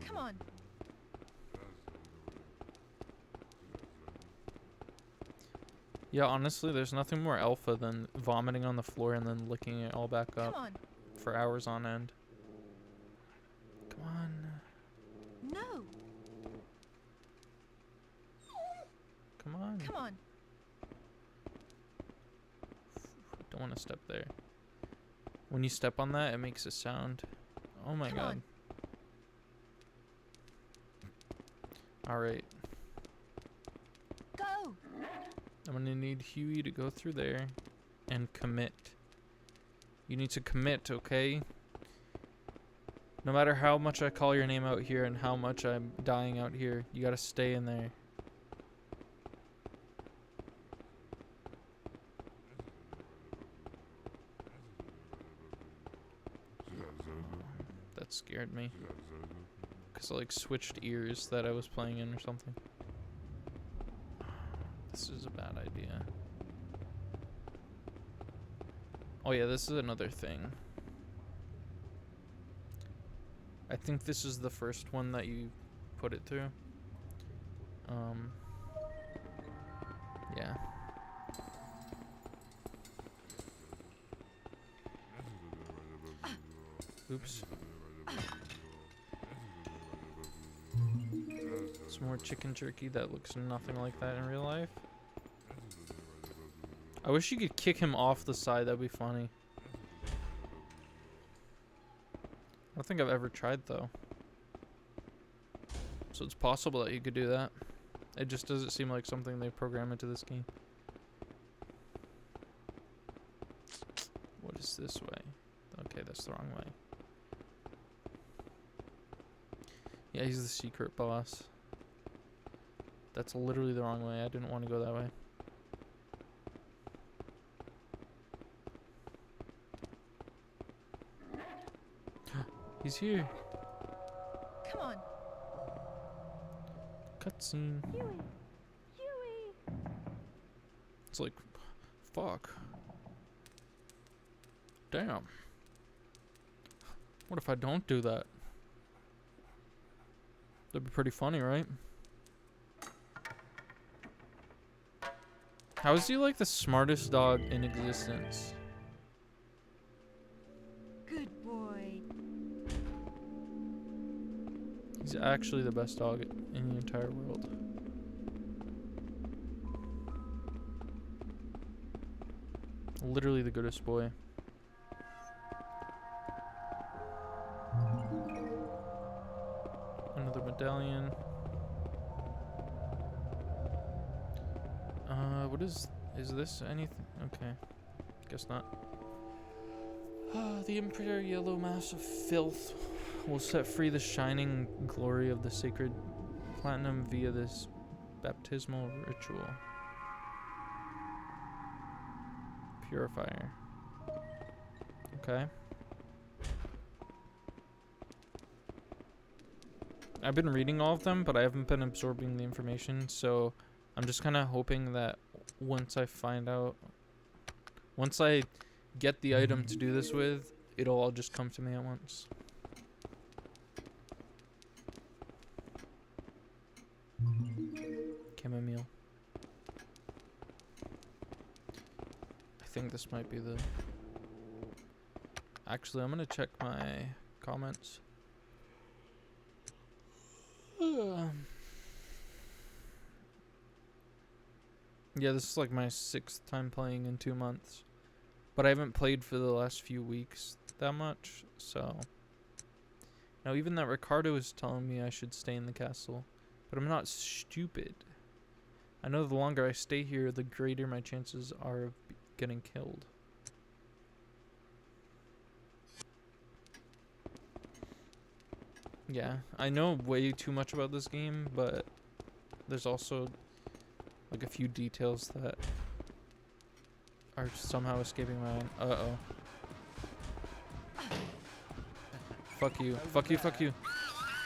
Come on. Yeah, honestly, there's nothing more alpha than vomiting on the floor and then licking it all back up Come on. for hours on end. Come on. No. Come on. Come on. Don't want to step there. When you step on that, it makes a sound. Oh my Come god. on. Alright. Go. I'm gonna need Huey to go through there and commit. You need to commit, okay? No matter how much I call your name out here and how much I'm dying out here, you gotta stay in there. That scared me. Because I like switched ears that I was playing in or something. This is a bad idea. Oh yeah, this is another thing. I think this is the first one that you put it through. Yeah. Oops. Some more chicken jerky that looks nothing like that in real life. I wish you could kick him off the side, that'd be funny. I don't think I've ever tried though. So it's possible that you could do that. It just doesn't seem like something they program into this game. What is this way? Okay, that's the wrong way. Yeah, he's the secret boss. That's literally the wrong way. I didn't want to go that way. He's here. Come on. Cutscene. Huey. Huey. It's like, fuck. Damn. What if I don't do that? That'd be pretty funny, right? How is he like the smartest dog in existence? Good boy. He's actually the best dog in the entire world. Literally the goodest boy. Another medallion. What is this anything? Okay. Guess not. The Imperial Yellow Mass of Filth will set free the shining glory of the sacred platinum via this baptismal ritual. purifier. Okay. I've been reading all of them, but I haven't been absorbing the information, so I'm just kind of hoping that once I get the item to do this with, it'll all just come to me at once. Chamomile. I think this might be the... Actually, I'm gonna check my comments. Yeah, this is like my 6th time playing in 2 months. But I haven't played for the last few weeks that much, so... Now, even that Ricardo is telling me I should stay in the castle. But I'm not stupid. I know the longer I stay here, the greater my chances are of getting killed. Yeah, I know way too much about this game, but there's also like a few details that are somehow escaping my mind. Uh-oh. Fuck you. Fuck you, fuck you.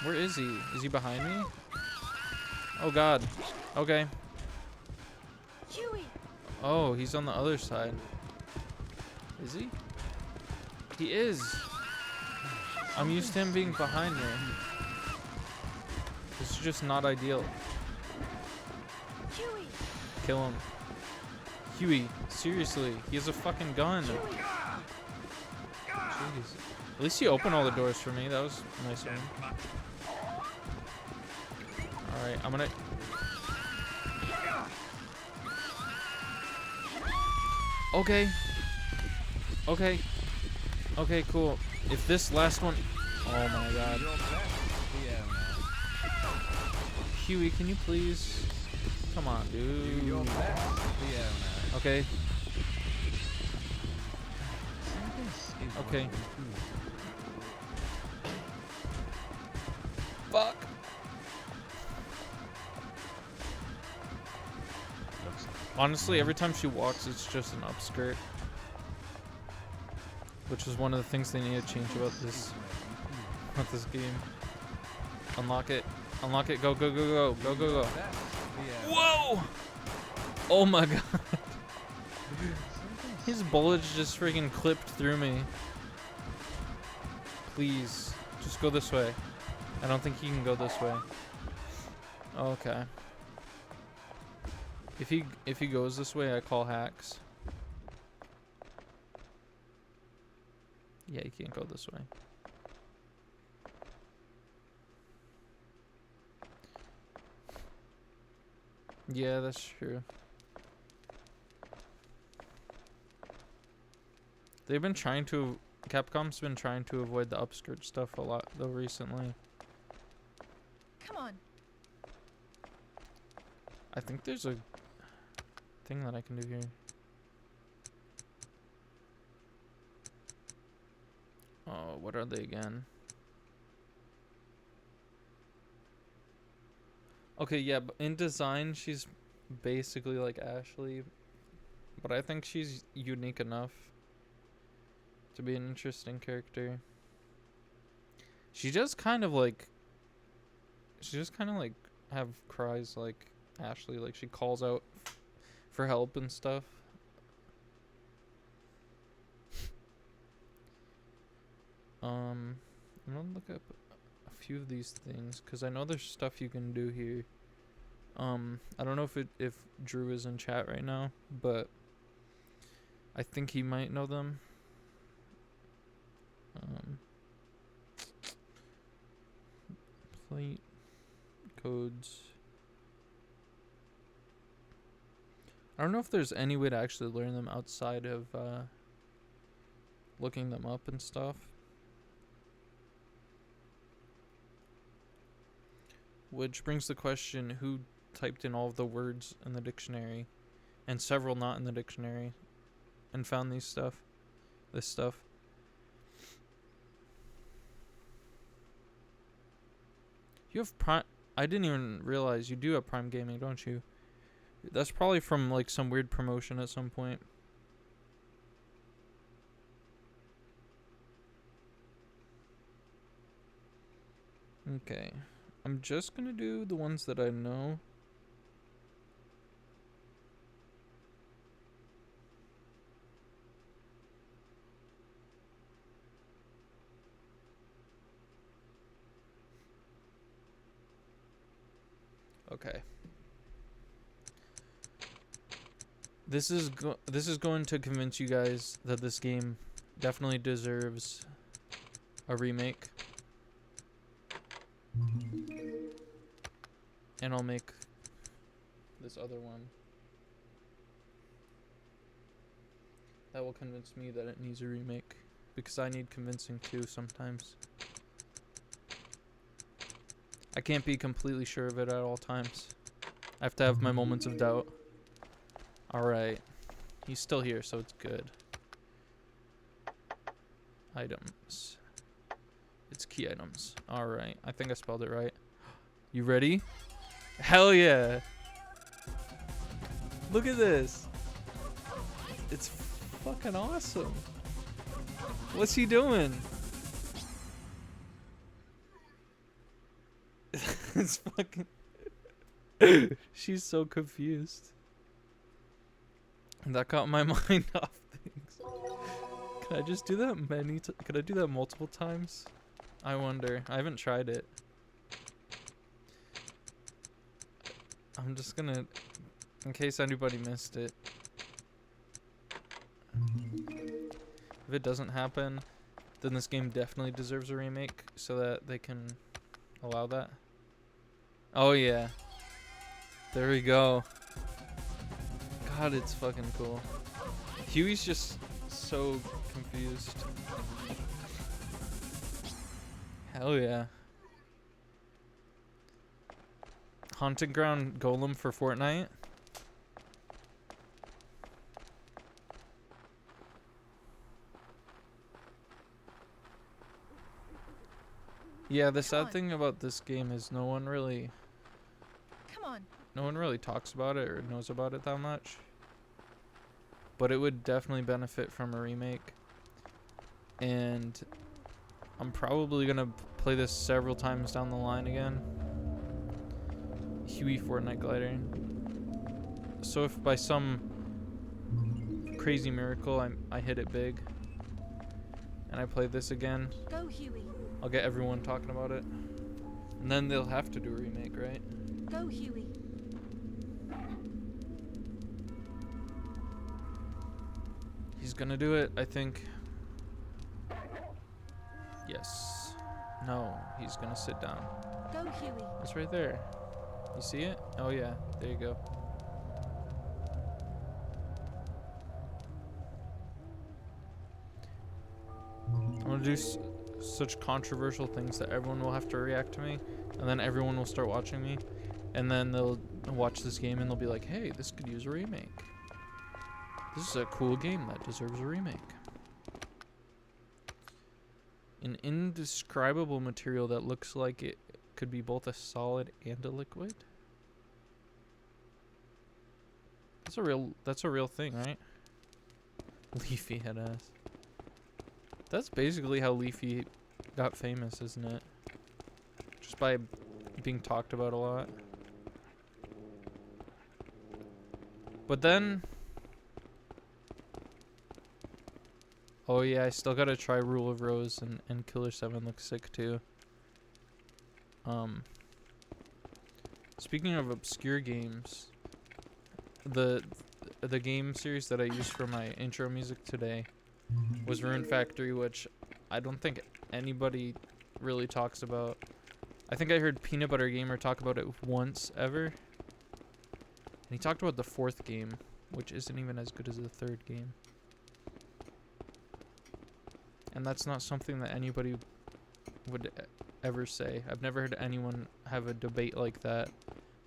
Where is he? Is he behind me? Oh god. Okay. Oh, he's on the other side. Is he? He is. I'm used to him being behind me. This is just not ideal. Kill him. Huey, seriously, he has a fucking gun. Jeez. At least he opened all the doors for me. That was nice of him. Alright, I'm gonna... Okay. Okay. Okay, cool. If this last one... Oh my god. Huey, can you please... Come on, dude. Okay. Okay. Fuck. Honestly, every time she walks, it's just an upskirt. Which is one of the things they need to change about this game. Unlock it. Unlock it. Go, go, go, go. Go, go, go. Whoa! Oh my god. His bullets just freaking clipped through me. Please. Just go this way. I don't think he can go this way. Okay. If he goes this way, I call hacks. Yeah, he can't go this way. Yeah, that's true. They've been trying to... Capcom's been trying to avoid the upskirt stuff a lot, though, recently. Come on. I think there's a thing that I can do here. Oh, what are they again? Okay, yeah, but in design, she's basically like Ashley. But I think she's unique enough to be an interesting character. She just kind of like... She just kind of like have cries like Ashley. Like she calls out for help and stuff. I'm gonna look up a few of these things because I know there's stuff you can do here. I don't know if Drew is in chat right now, but I think he might know them. Plate codes. I don't know if there's any way to actually learn them outside of looking them up and stuff. Which brings the question, who typed in all of the words in the dictionary and several not in the dictionary and found this stuff? You have Prime... I didn't even realize you do have Prime Gaming, don't you? That's probably from like some weird promotion at some point. Okay. I'm just gonna do the ones that I know. Okay. This is going to convince you guys that this game definitely deserves a remake. And I'll make this other one. That will convince me that it needs a remake. Because I need convincing too sometimes. I can't be completely sure of it at all times. I have to have my moments of doubt. Alright. He's still here, so it's good. Items. It's key items. Alright. I think I spelled it right. You ready? Hell yeah! Look at this! It's fucking awesome! What's he doing? It's fucking... She's so confused. That got my mind off things. Can I just do that could I do that multiple times? I wonder. I haven't tried it. I'm just gonna... In case anybody missed it. If it doesn't happen, then this game definitely deserves a remake so that they can allow that. Oh yeah. There we go. God, it's fucking cool. Huey's just so confused. Hell yeah. Haunted Ground Golem for Fortnite. Yeah, the sad thing about this game is no one really talks about it or knows about it that much. But it would definitely benefit from a remake. And I'm probably gonna play this several times down the line again. Huey Fortnite glider. So if by some crazy miracle I hit it big and I play this again, Go, Huey. I'll get everyone talking about it. And then they'll have to do a remake, right? Go, Huey. He's gonna do it, I think. Yes. No, he's gonna sit down. Go, Huey. It's right there. You see it? Oh yeah, there you go. I'm gonna do such controversial things that everyone will have to react to me, and then everyone will start watching me, and then they'll watch this game and they'll be like, hey, this could use a remake. This is a cool game that deserves a remake. An indescribable material that looks like it could be both a solid and a liquid. That's a real thing, right? Leafy head ass. That's basically how Leafy got famous, isn't it? Just by being talked about a lot. But then... Oh yeah, I still gotta try Rule of Rose, and Killer 7 looks sick too. Speaking of obscure games, the game series that I used for my intro music today was Rune Factory, which I don't think anybody really talks about. I think I heard Peanut Butter Gamer talk about it once ever. And he talked about the fourth game, which isn't even as good as the third game. And that's not something that anybody would ever say. I've never heard anyone have a debate like that.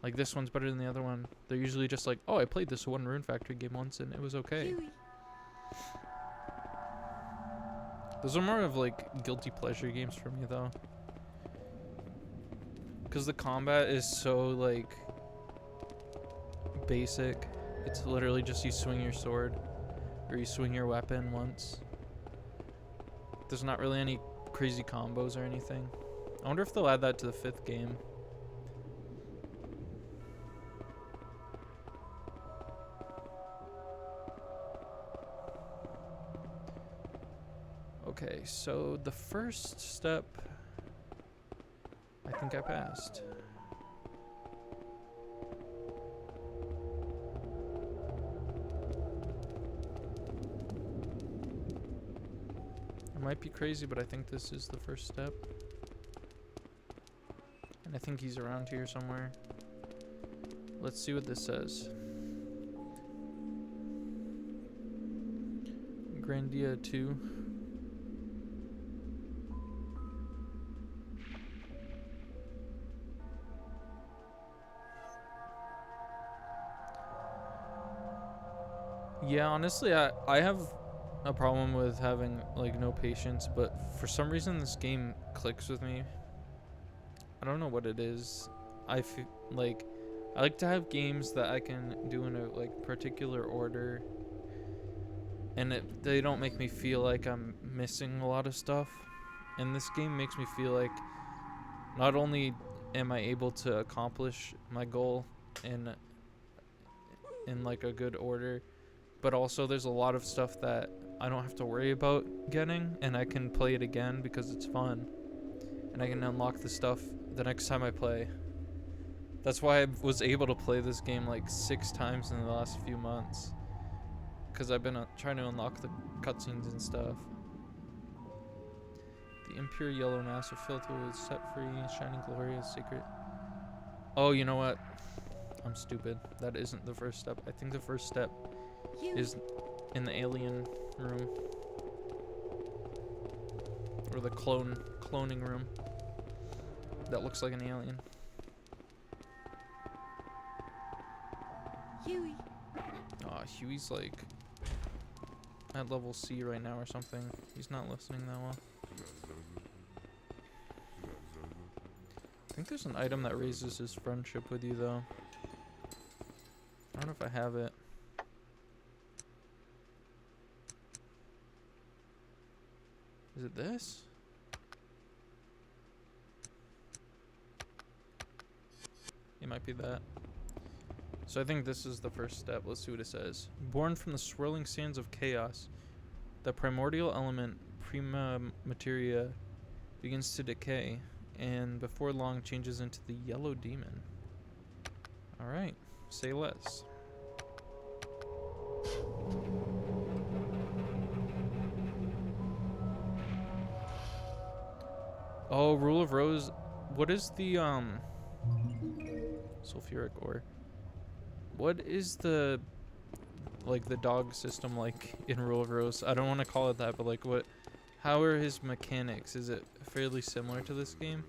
Like, this one's better than the other one. They're usually just like, oh, I played this one Rune Factory game once and it was okay. Huey. Those are more of like guilty pleasure games for me though. Because the combat is so like basic. It's literally just you swing your sword or you swing your weapon once. There's not really any crazy combos or anything. I wonder if they'll add that to the 5th game. Okay, so the first step, I think I passed. I might be crazy, but I think this is the first step. And I think he's around here somewhere. Let's see what this says. Grandia 2. Yeah, honestly, I have a problem with having like no patience, but for some reason this game clicks with me. I don't know what it is. I feel like I like to have games that I can do in a like particular order, and they don't make me feel like I'm missing a lot of stuff. And this game makes me feel like not only am I able to accomplish my goal in like a good order, but also there's a lot of stuff that I don't have to worry about getting, and I can play it again because it's fun, and I can unlock the stuff the next time I play. That's why I was able to play this game like 6 times in the last few months, because I've been trying to unlock the cutscenes and stuff. The impure yellow mass of filter is set free, shining glory is secret. Oh, you know what? I'm stupid. That isn't the first step. I think the first step is in the alien room, or the cloning room that looks like an alien. Huey. Aw, Huey's like at level C right now or something. He's not listening that well. I think there's an item that raises his friendship with you though. I don't know if I have it. Is it this? It might be that. So I think this is the first step. Let's see what it says. Born from the swirling sands of chaos, the primordial element prima materia begins to decay, and before long changes into the yellow demon. Alright, say less. Oh, Rule of Rose. What is the sulfuric ore? What is the like the dog system like in Rule of Rose? I don't want to call it that, but like what, how are his mechanics? Is it fairly similar to this game?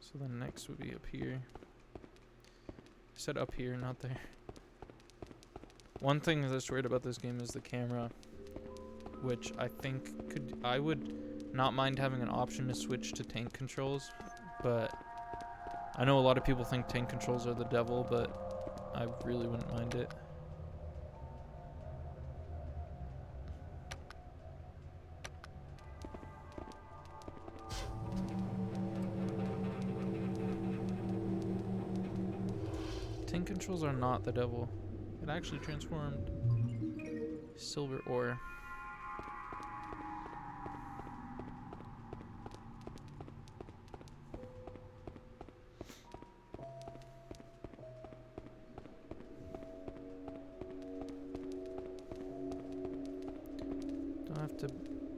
So the next would be up here. I said up here, not there. One thing that's weird about this game is the camera, which I think I would not mind having an option to switch to tank controls, but I know a lot of people think tank controls are the devil, but I really wouldn't mind it. Tank controls are not the devil. It actually transformed. Silver ore.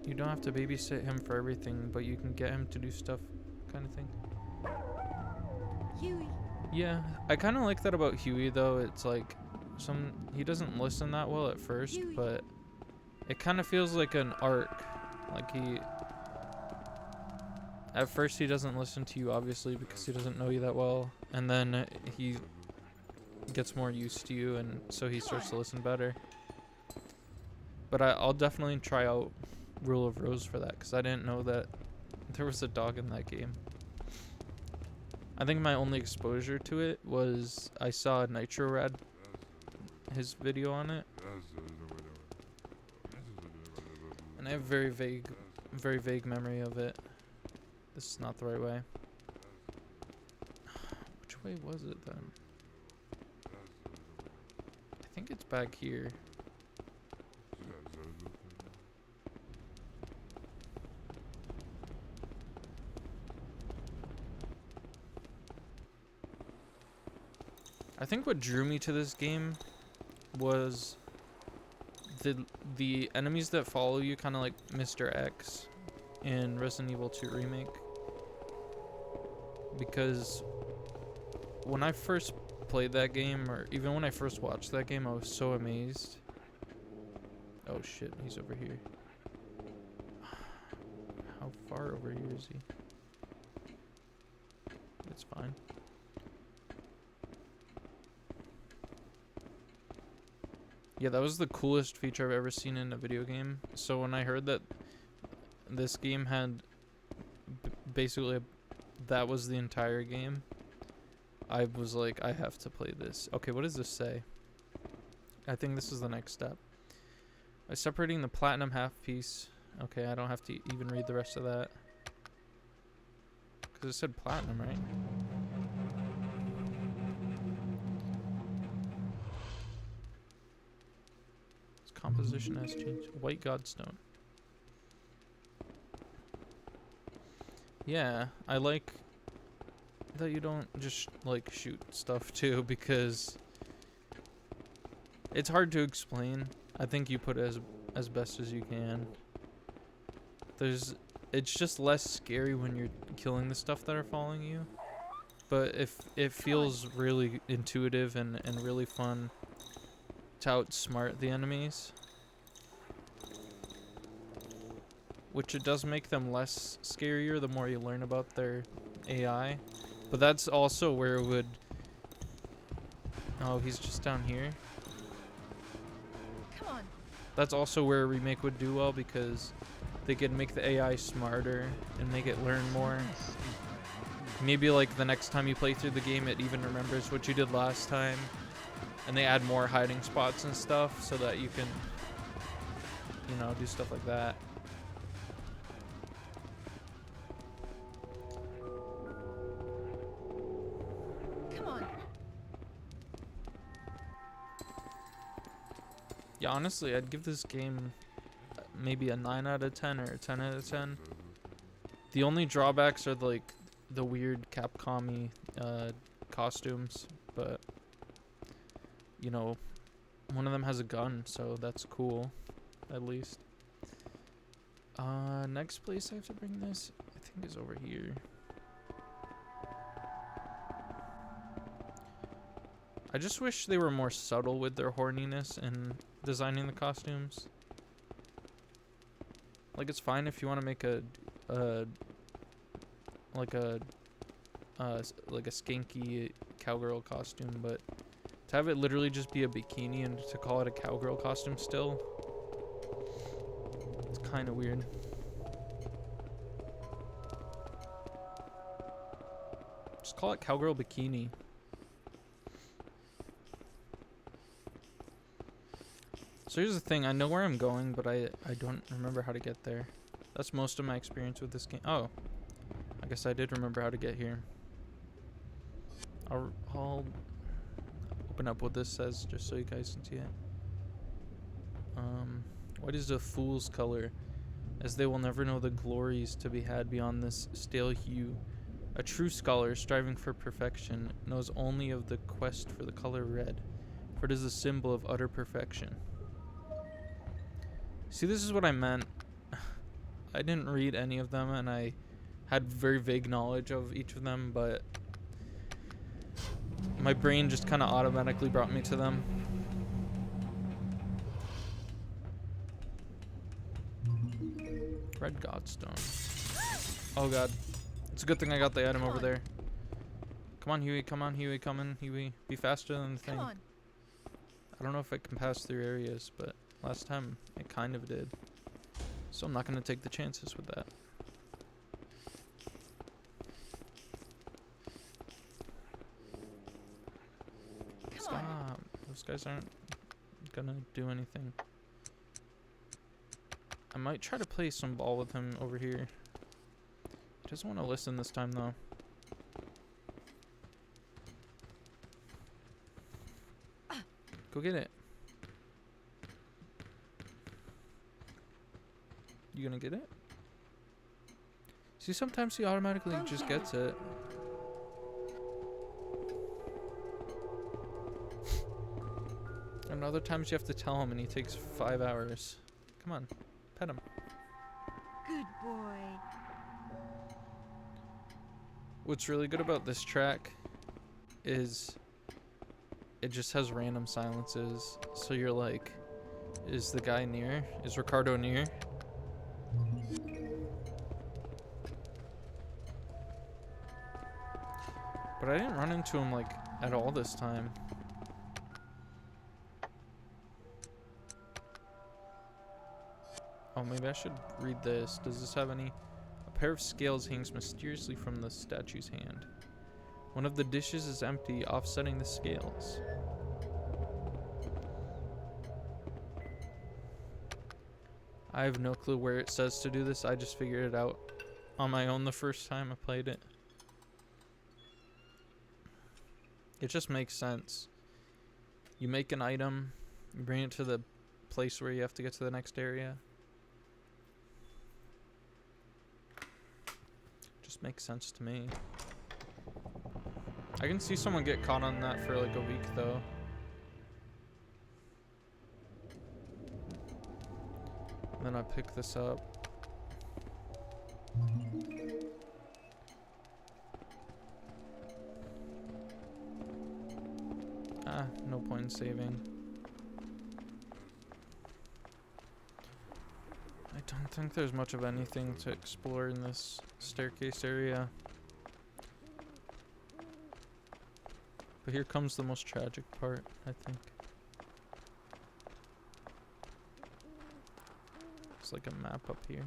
You don't have to babysit him for everything, but you can get him to do stuff, kind of thing. Huey. Yeah, I kind of like that about Huey though. It's like he doesn't listen that well at first, Huey. but it kind of feels like an arc. Like at first he doesn't listen to you obviously because he doesn't know you that well, and then he gets more used to you, and so he starts to listen better. But I'll definitely try out Rule of Rose for that, because I didn't know that there was a dog in that game. I think my only exposure to it was I saw Nitro Rad his video on it, and I have very vague memory of it. This is not the right way. Which way was it then? I think it's back here. I think what drew me to this game was the enemies that follow you, kind of like Mr. X in Resident Evil 2 Remake. Because when I first played that game, or even when I first watched that game, I was so amazed. Oh shit, he's over here. How far over here is he? It's fine. Yeah, that was the coolest feature I've ever seen in a video game. So when I heard that this game had basically that was the entire game, I was like, I have to play this. Okay, what does this say? I think this is the next step. By separating the platinum half piece. Okay, I don't have to even read the rest of that. Because it said platinum, right? Composition has changed. White Godstone. Yeah, I like that you don't just like shoot stuff too, because it's hard to explain. I think you put it as best as you can. It's just less scary when you're killing the stuff that are following you. But if it feels really intuitive and really fun to outsmart the enemies, which it does make them less scarier the more you learn about their AI. But that's also where it would... Oh, he's just down here. Come on. That's also where a remake would do well, because they could make the AI smarter and make it learn more. Maybe like the next time you play through the game, it even remembers what you did last time. And they add more hiding spots and stuff so that you can, you know, do stuff like that. Come on. Yeah, honestly, I'd give this game maybe a 9 out of 10 or a 10 out of 10. The only drawbacks are like the weird Capcom-y costumes, but you know, one of them has a gun, so that's cool, at least. Next place I have to bring this, I think, is over here. I just wish they were more subtle with their horniness in designing the costumes. Like, it's fine if you want to make a skanky cowgirl costume, but to have it literally just be a bikini and to call it a cowgirl costume still, it's kind of weird. Just call it cowgirl bikini. So here's the thing, I know where I'm going, but I don't remember how to get there. That's most of my experience with this game. Oh, I guess I did remember how to get here. I'll open up what this says just so you guys can see it. What is a fool's color? As they will never know the glories to be had beyond this stale hue. A true scholar striving for perfection knows only of the quest for the color red, for it is a symbol of utter perfection. See, this is what I meant. I didn't read any of them, and I had very vague knowledge of each of them, but my brain just kind of automatically brought me to them. Red Godstone. Oh god. It's a good thing I got the item over there. Come on, Huey. Come on, Huey. Come on, Huey. Be faster than the thing. Come on. I don't know if it can pass through areas, but last time it kind of did. So I'm not going to take the chances with that. Come Stop. on. Those guys aren't gonna do anything. I might try to play some ball with him over here. He doesn't want to listen this time though. Go get it. You gonna get it? See, sometimes he automatically just gets it. And other times you have to tell him and he takes 5 hours. Come on, pet him. Good boy. What's really good about this track is it just has random silences. So you're like, is the guy near? Is Ricardo near? But I didn't run into him like at all this time. Oh, maybe I should read this. Does this have any? A pair of scales hangs mysteriously from the statue's hand. One of the dishes is empty, offsetting the scales. I have no clue where it says to do this. I just figured it out on my own the first time I played it. It just makes sense. You make an item, you bring it to the place where you have to get to the next area. Just makes sense to me. I can see someone get caught on that for like a week though. And then I pick this up. Ah, no point in saving. I don't think there's much of anything to explore in this staircase area. But here comes the most tragic part, I think. It's like a map up here.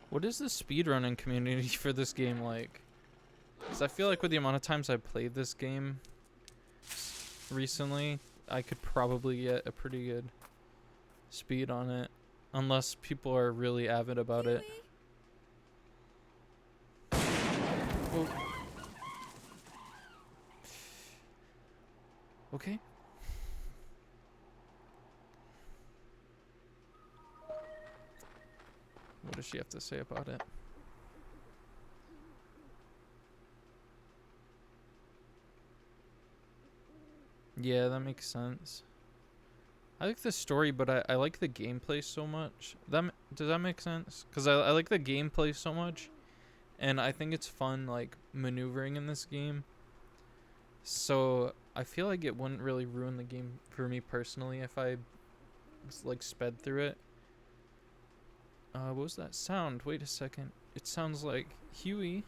What is the speedrunning community for this game like? Because I feel like with the amount of times I played this game recently, I could probably get a pretty good speed on it. Unless people are really avid about it. Oh. Okay. What does she have to say about it? Yeah, that makes sense. I like the story, but I like the gameplay so much. Does that make sense? Because I like the gameplay so much. And I think it's fun, like, maneuvering in this game. So I feel like it wouldn't really ruin the game for me personally if I, like, sped through it. What was that sound? Wait a second. It sounds like Huey.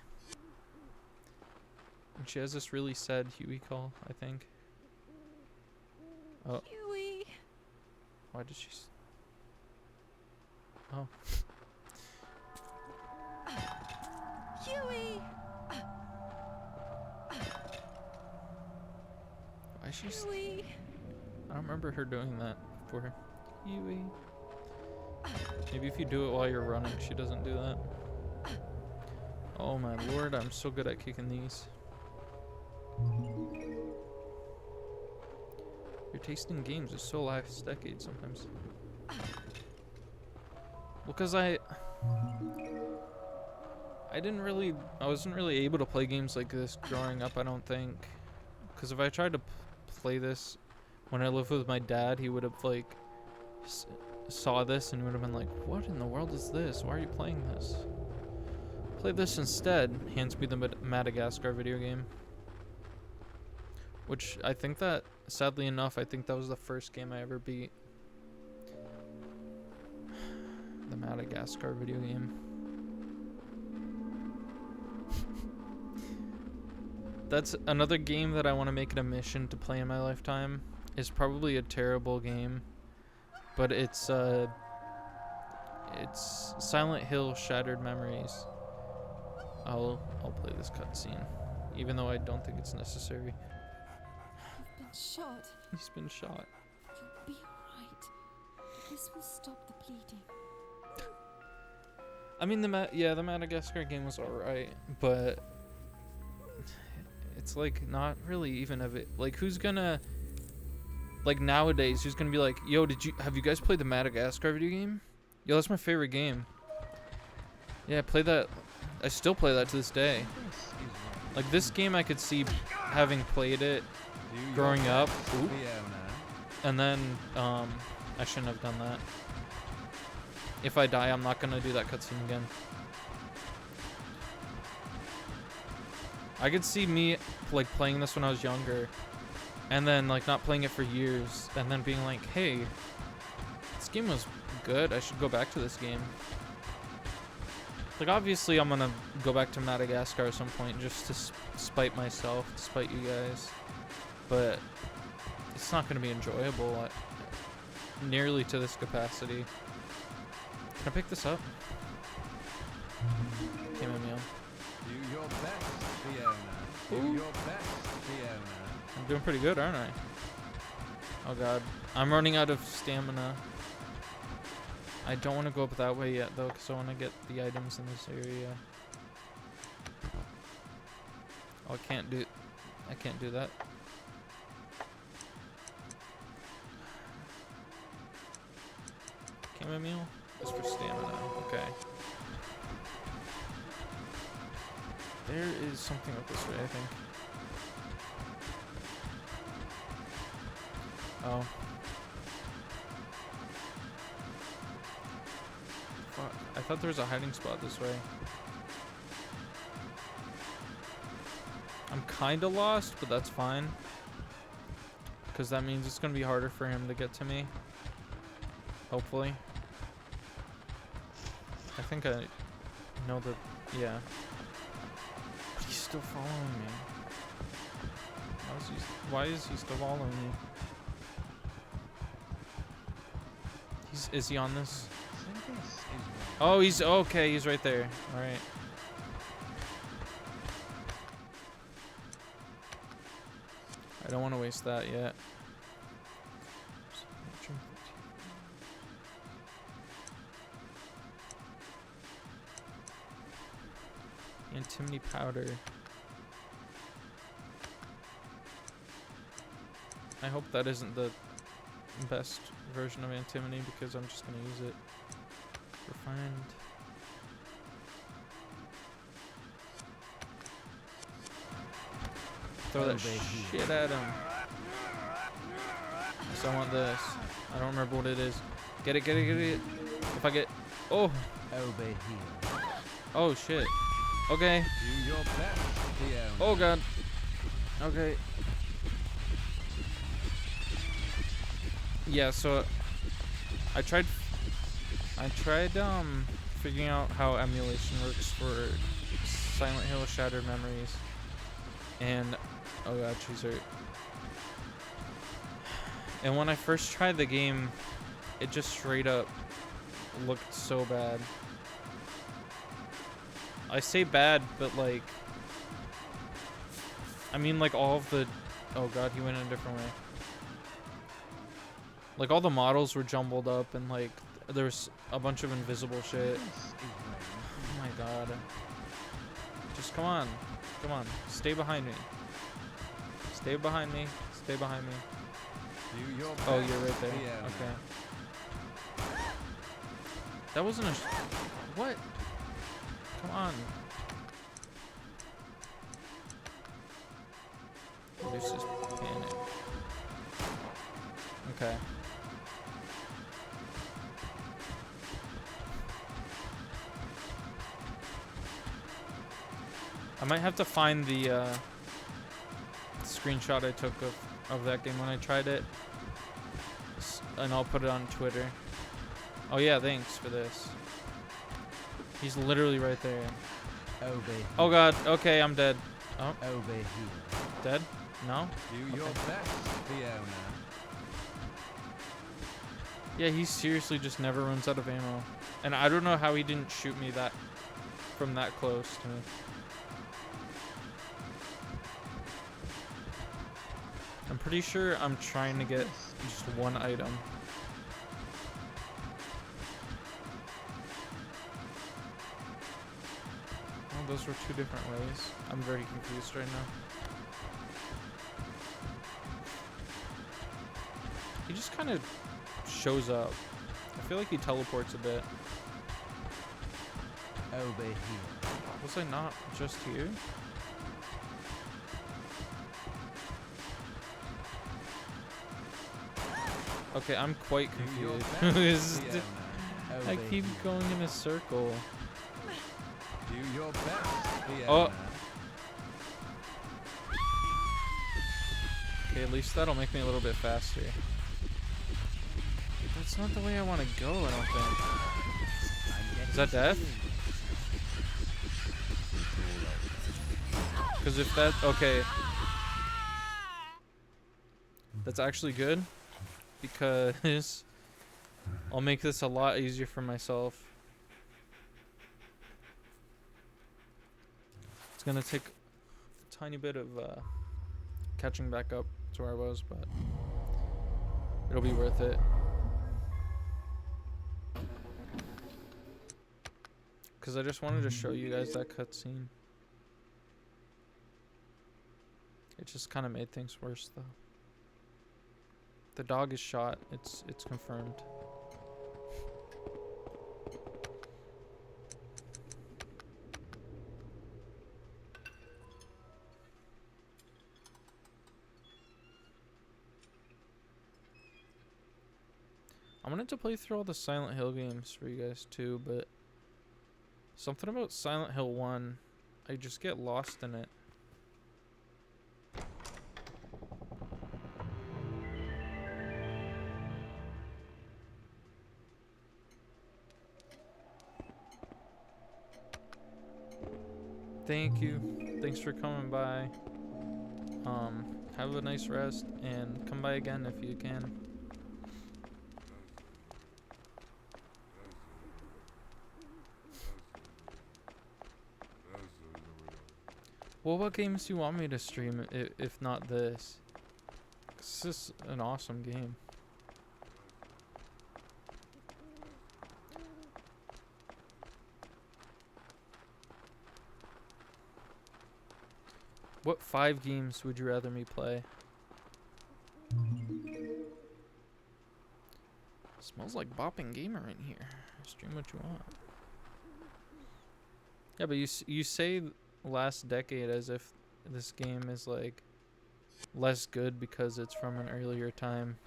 And she has this really sad Huey call, I think. Oh. Huey. Why did she? Oh. Huey. Why is she? Huey. I don't remember her doing that before. Huey. Maybe if you do it while you're running, she doesn't do that. Oh my lord, I'm so good at kicking these. Your taste in games is so last decade sometimes. Well, cause I wasn't really able to play games like this growing up, I don't think. Cause if I tried to play this when I lived with my dad, he would have like saw this and would have been like, what in the world is this? Why are you playing this? Play this instead. Hands me the Madagascar video game. Which I think that, sadly enough, I think that was the first game I ever beat. The Madagascar video game. That's another game that I want to make it a mission to play in my lifetime. It's probably a terrible game. but it's Silent Hill Shattered Memories. I'll play this cutscene, even though I don't think it's necessary. You've been shot. He's been shot. You'll be alright. This will stop the bleeding. I mean, the Madagascar game was alright, but it's like not really even of it. Like, who's gonna, like, nowadays, who's gonna be like, yo, have you guys played the Madagascar video game? Yo, that's my favorite game. Yeah, play that. I still play that to this day. Like, this game, I could see having played it growing up. Ooh. And then, I shouldn't have done that. If I die, I'm not gonna do that cutscene again. I could see me, like, playing this when I was younger, and then, like, not playing it for years, and then being like, hey, this game was good, I should go back to this game. Like, obviously, I'm gonna go back to Madagascar at some point just to spite myself, to spite you guys, but it's not gonna be enjoyable nearly to this capacity. Can I pick this up? Came in meal. Do your best, Fiona. Do your best, Fiona. I'm doing pretty good, aren't I? Oh god. I'm running out of stamina. I don't want to go up that way yet, though, because I want to get the items in this area. Oh, I can't do that. Chamomile? Just for stamina. Okay. There is something up this way, I think. Oh. Fuck. I thought there was a hiding spot this way. I'm kinda lost, but that's fine. Because that means it's gonna be harder for him to get to me. Hopefully. I think I know the... yeah. But he's still following me. Why is he still following me? Is he on this? Oh, he's... okay, he's right there. Alright. I don't want to waste that yet. Antimony powder. I hope that isn't the best version of antimony because I'm just gonna use it. Refined. Throw that shit at him. So I want this. I don't remember what it is. Get it, get it, get it. If I get... oh! Over here. Oh shit. Okay. Do your best, Fiona. Oh god. Okay. Yeah, so I tried figuring out how emulation works for Silent Hill Shattered Memories. And oh god, she's hurt. And when I first tried the game, it just straight up looked so bad. I say bad, but like, I mean like all of the, oh god, he went in a different way. Like all the models were jumbled up and like there's a bunch of invisible shit. Oh my god. Just come on. Come on. Stay behind me. Stay behind me. Stay behind me. Oh, you're right there. Okay. That wasn't a... what? Come on. There's just panic. Okay. I might have to find the screenshot I took of that game when I tried it, and I'll put it on Twitter. Oh yeah, thanks for this. He's literally right there. Over here. Oh god, okay, I'm dead. Oh. Over here. Dead? No? Do your best, Fiona. Yeah, he seriously just never runs out of ammo. And I don't know how he didn't shoot me that from that close to me. I'm pretty sure I'm trying to get just one item. Oh, those were two different ways. I'm very confused right now. He just kind of shows up. I feel like he teleports a bit. Over here. Was I not just here? Okay, I'm quite Do your confused. best, Fiona. I Over keep here. going in a circle. Do your best, Fiona. Oh. Okay, at least that'll make me a little bit faster. That's not the way I want to go, I don't think. Is that death? Because if that... Okay. That's actually good. Because I'll make this a lot easier for myself. It's going to take a tiny bit of catching back up to where I was, but it'll be worth it. Because I just wanted to show you guys that cutscene. It just kind of made things worse, though. The dog is shot. It's confirmed. I wanted to play through all the Silent Hill games for you guys too, but something about Silent Hill 1, I just get lost in it. Thank you. Thanks for coming by. Have a nice rest and come by again if you can. Well, what games do you want me to stream if not this? 'Cause this is an awesome game. What 5 games would you rather me play? Smells like Bopping Gamer in here. Stream what you want. Yeah, but you say last decade as if this game is like less good because it's from an earlier time.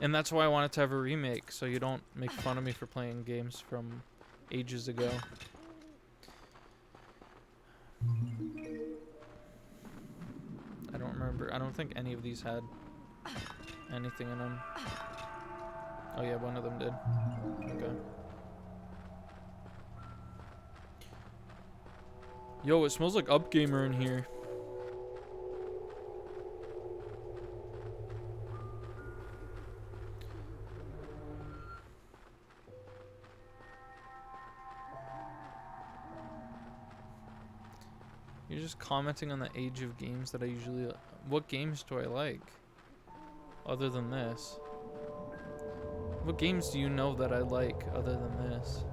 And that's why I wanted to have a remake, so you don't make fun of me for playing games from ages ago. I don't remember. I don't think any of these had anything in them. Oh yeah, one of them did. Okay. Yo, it smells like Up Gamer in here. You're just commenting on the age of games that I usually... What games do I like? Other than this? What games do you know that I like other than this?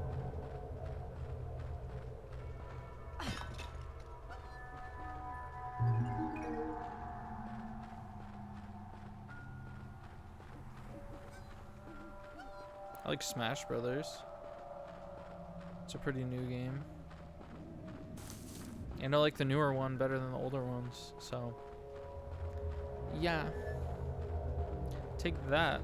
I like Smash Brothers. It's a pretty new game. And I like the newer one better than the older ones, so yeah. Take that.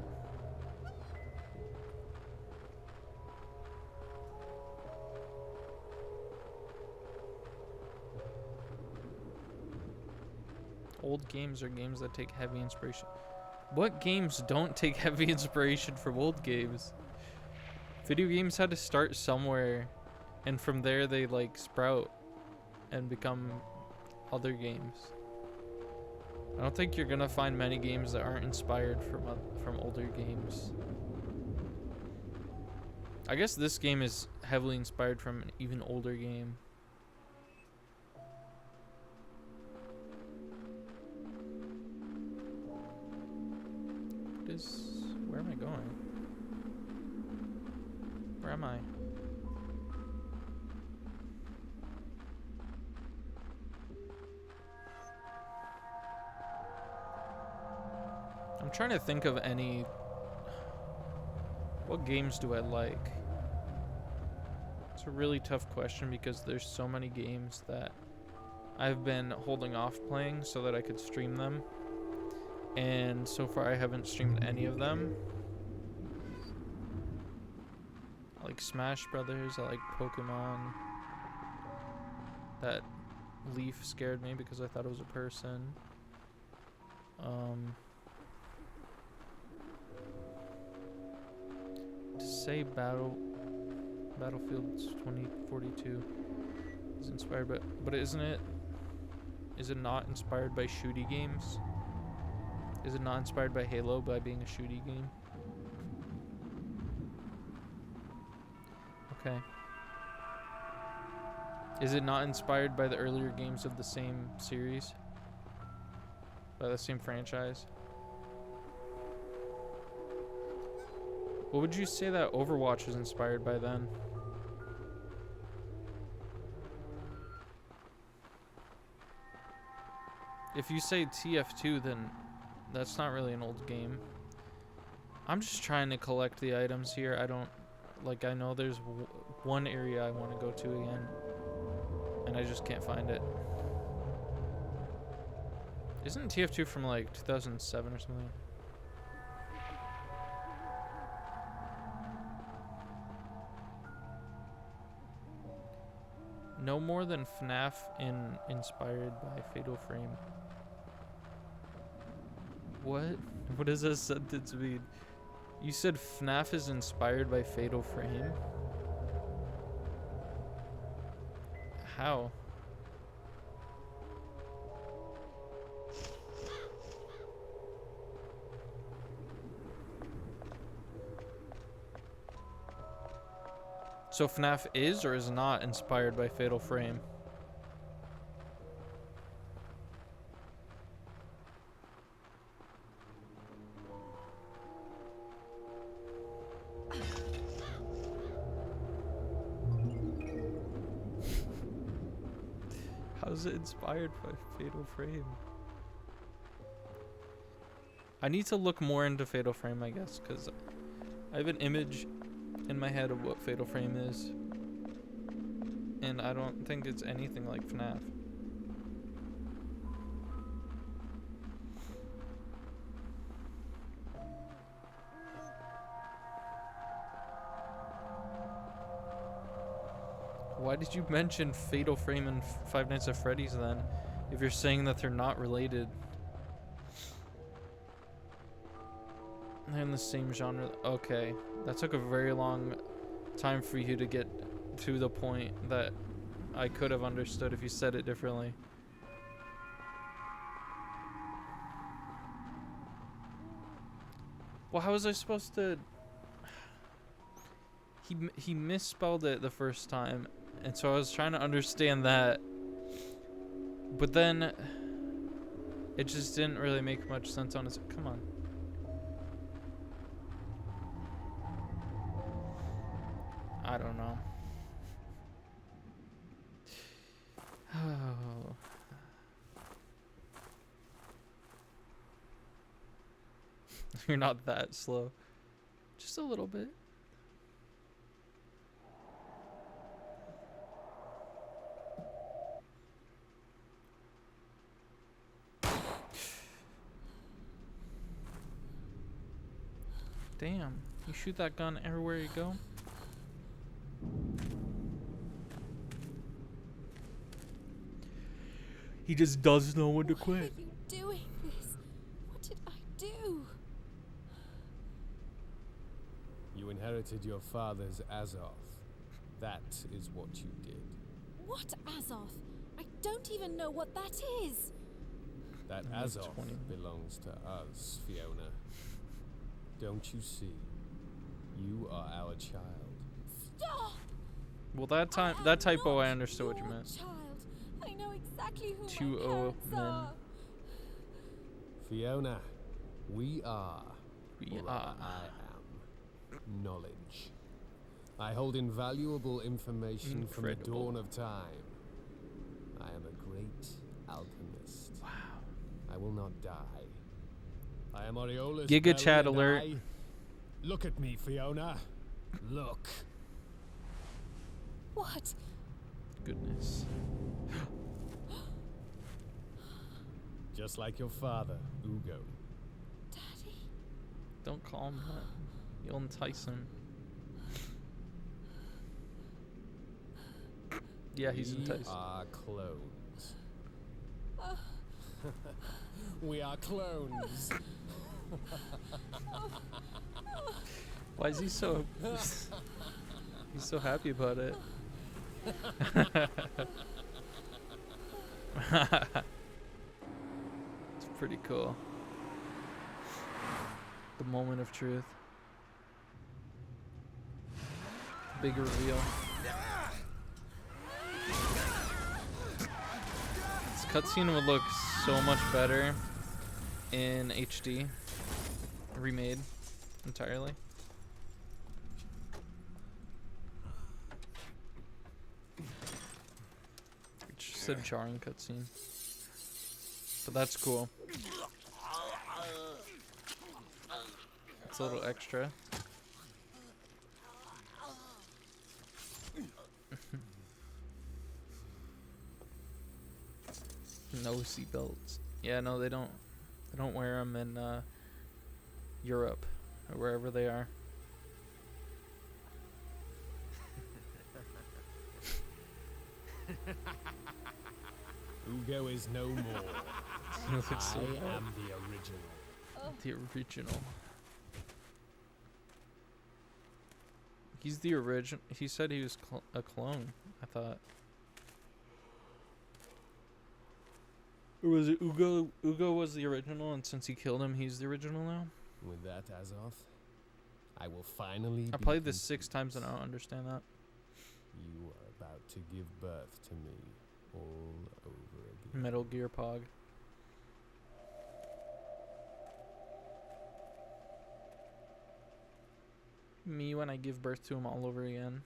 Old games are games that take heavy inspiration. What games don't take heavy inspiration from old games? Video games had to start somewhere, and from there they like sprout and become other games. I don't think you're gonna find many games that aren't inspired from older games. I guess this game is heavily inspired from an even older game. Where am I going? Where am I? I'm trying to think of any. What games do I like? It's a really tough question because there's so many games that I've been holding off playing so that I could stream them. And so far I haven't streamed any of them. I like Smash Brothers, I like Pokemon. That leaf scared me because I thought it was a person. To say Battlefield 2042 is inspired, but isn't it? Is it not inspired by shooty games? Is it not inspired by Halo by being a shooty game? Okay. Is it not inspired by the earlier games of the same series? By the same franchise? What would you say that Overwatch is inspired by then? If you say TF2, then that's not really an old game. I'm just trying to collect the items here. I don't, like, I know there's one area I want to go to again, and I just can't find it. Isn't TF2 from like 2007 or something? No more than FNAF inspired by Fatal Frame. What? What does that sentence mean? You said FNAF is inspired by Fatal Frame? How? So FNAF is or is not inspired by Fatal Frame? How's it inspired by Fatal Frame? I need to look more into Fatal Frame, I guess, because I have an image in my head of what Fatal Frame is, and I don't think it's anything like FNAF. Why did you mention Fatal Frame and Five Nights at Freddy's then, if you're saying that they're not related? They're in the same genre. Okay, that took a very long time for you to get to the point that I could have understood if you said it differently. Well, how was I supposed to... He misspelled it the first time, and so I was trying to understand that, but then it just didn't really make much sense on its... Come on. I don't know. Oh. You're not that slow. Just a little bit. Damn, you shoot that gun everywhere you go? He just does know when to quit. Why are you doing this? What did I do? You inherited your father's Azoth. That is what you did. What Azoth? I don't even know what that is. That I need Azov 20. belongs to us, Fiona. Don't you see? You are our child. Stop! Well, that I typo, am I understood what you your meant. Child. I know exactly who Two my O parents men. are. Fiona, we are. We or rather, are. I am. Knowledge. I hold invaluable information from the Incredible. dawn of time. I am a great alchemist. Wow. I will not die. I am Oriola's Giga belly chat and alert. Look at me, Fiona. Look. What? Goodness. Just like your father, Ugo. Daddy? Don't call him that. You'll entice him. Yeah, he's We enticed. are clones. We are clones. Why is he so... he's so happy about it. It's pretty cool. The moment of truth. Big reveal. This cutscene would look so much better in HD. Remade entirely. It's just a jarring cutscene. But that's cool. It's a little extra. No seatbelts. Yeah, no, they don't. They don't wear them in Europe or wherever they are. Ugo is no more. It's so I bad. am the original. The original. He's the original. He said he was a clone. I thought. Or was it Ugo? Ugo was the original, and since he killed him, he's the original now. With that, Azov, I will finally. I be played this 6 complete. times and I don't understand that. You are about to give birth to me all over again. Metal Gear Pog. Me when I give birth to him all over again.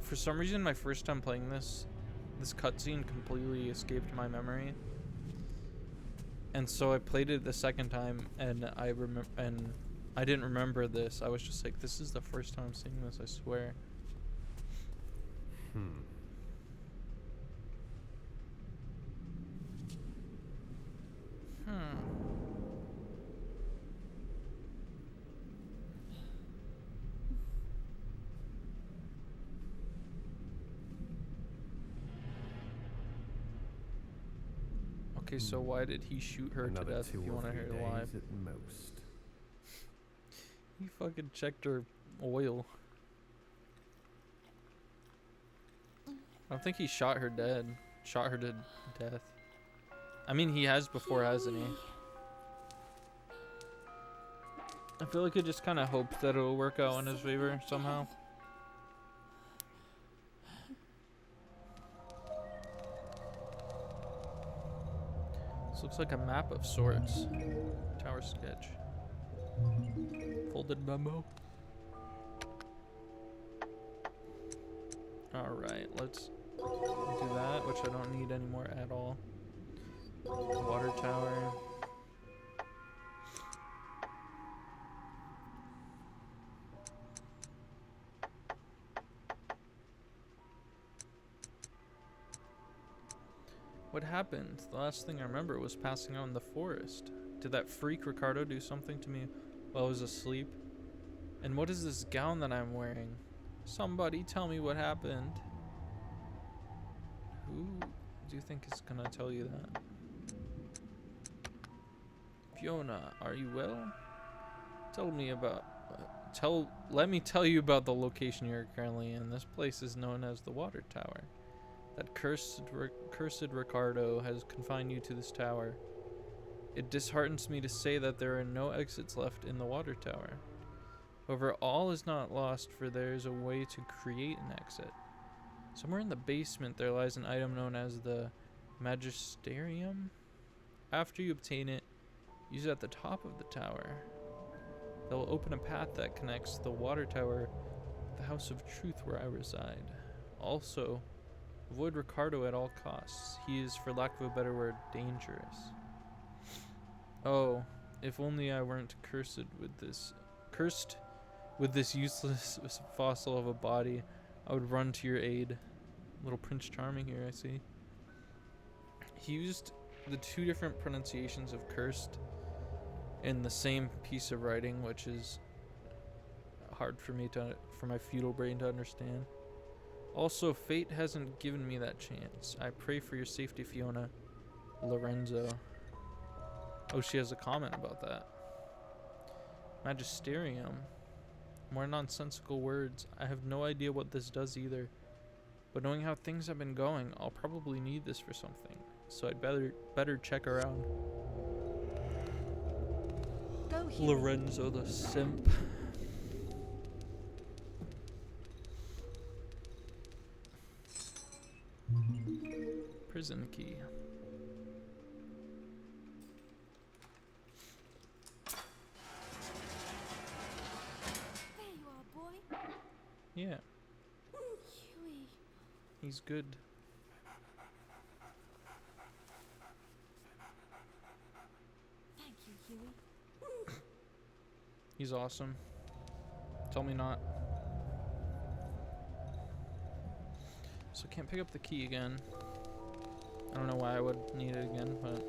For some reason, my first time playing this cutscene completely escaped my memory, and so I played it the second time, and I didn't remember this. I was just like, "This is the first time I'm seeing this. I swear." Okay, so why did he shoot her to death if you want to hear it alive? at most. He fucking checked her oil. I don't think he shot her dead. Shot her to death. I mean, he has before, hasn't he? I feel like he just kind of hoped that it'll work out in his favor somehow. This looks like a map of sorts. Tower sketch. Folded memo. Alright, let's do that, which I don't need anymore at all. Water tower. What happened? The last thing I remember was passing out in the forest. Did that freak Ricardo do something to me while I was asleep? And what is this gown that I'm wearing? Somebody tell me what happened. Who do you think is gonna tell you that? Fiona, are you well? let me tell you about the location you're currently in. This place is known as the Water Tower. That cursed Ricardo has confined you to this tower. It disheartens me to say that there are no exits left in the Water Tower. However, all is not lost, for there is a way to create an exit. Somewhere in the basement there lies an item known as the Magisterium. After you obtain it, use it at the top of the tower. That will open a path that connects the Water Tower with the House of Truth where I reside. Also, avoid Ricardo at all costs. He is, for lack of a better word, dangerous. Oh, if only I weren't cursed with this useless fossil of a body, I would run to your aid. Little Prince Charming here, I see. He used the two different pronunciations of cursed in the same piece of writing, which is hard for my feudal brain to understand. Also, fate hasn't given me that chance. I pray for your safety, Fiona. Lorenzo. Oh, she has a comment about that. Magisterium. More nonsensical words. I have no idea what this does either. But knowing how things have been going, I'll probably need this for something. So I'd better check around. Go here. Lorenzo the simp. Prison key. There you are, boy. Yeah, Huey. he's good. Thank you, Huey. He's awesome. Tell me not. So I can't pick up the key again. I don't know why I would need it again, but...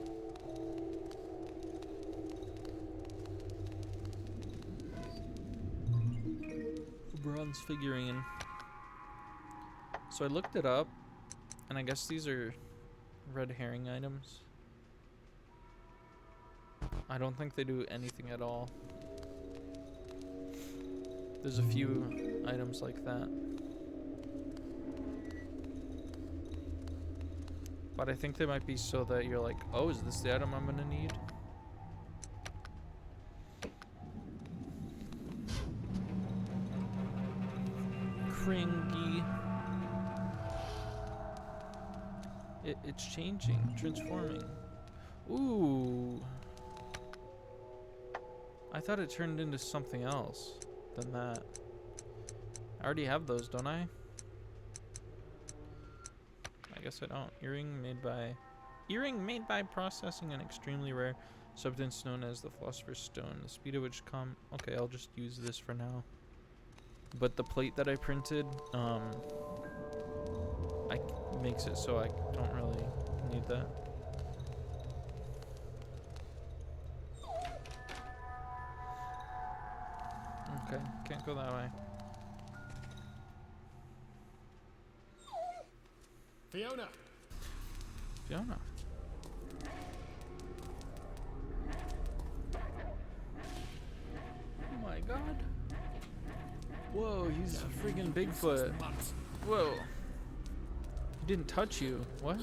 bronze figurine. So I looked it up, and I guess these are red herring items. I don't think they do anything at all. There's a few items like that. But I think they might be so that you're like, oh, is this the item I'm gonna need? Cringy. It's changing, transforming. Ooh. I thought it turned into something else than that. I already have those, don't I? I guess I don't. Earring made by processing an extremely rare substance known as the Philosopher's Stone. The speed at which okay, I'll just use this for now. But the plate that I printed, makes it so I don't really need that. Okay, can't go that way. Fiona! Fiona. Oh my god. Whoa, he's freaking Bigfoot. Whoa. He didn't touch you. What?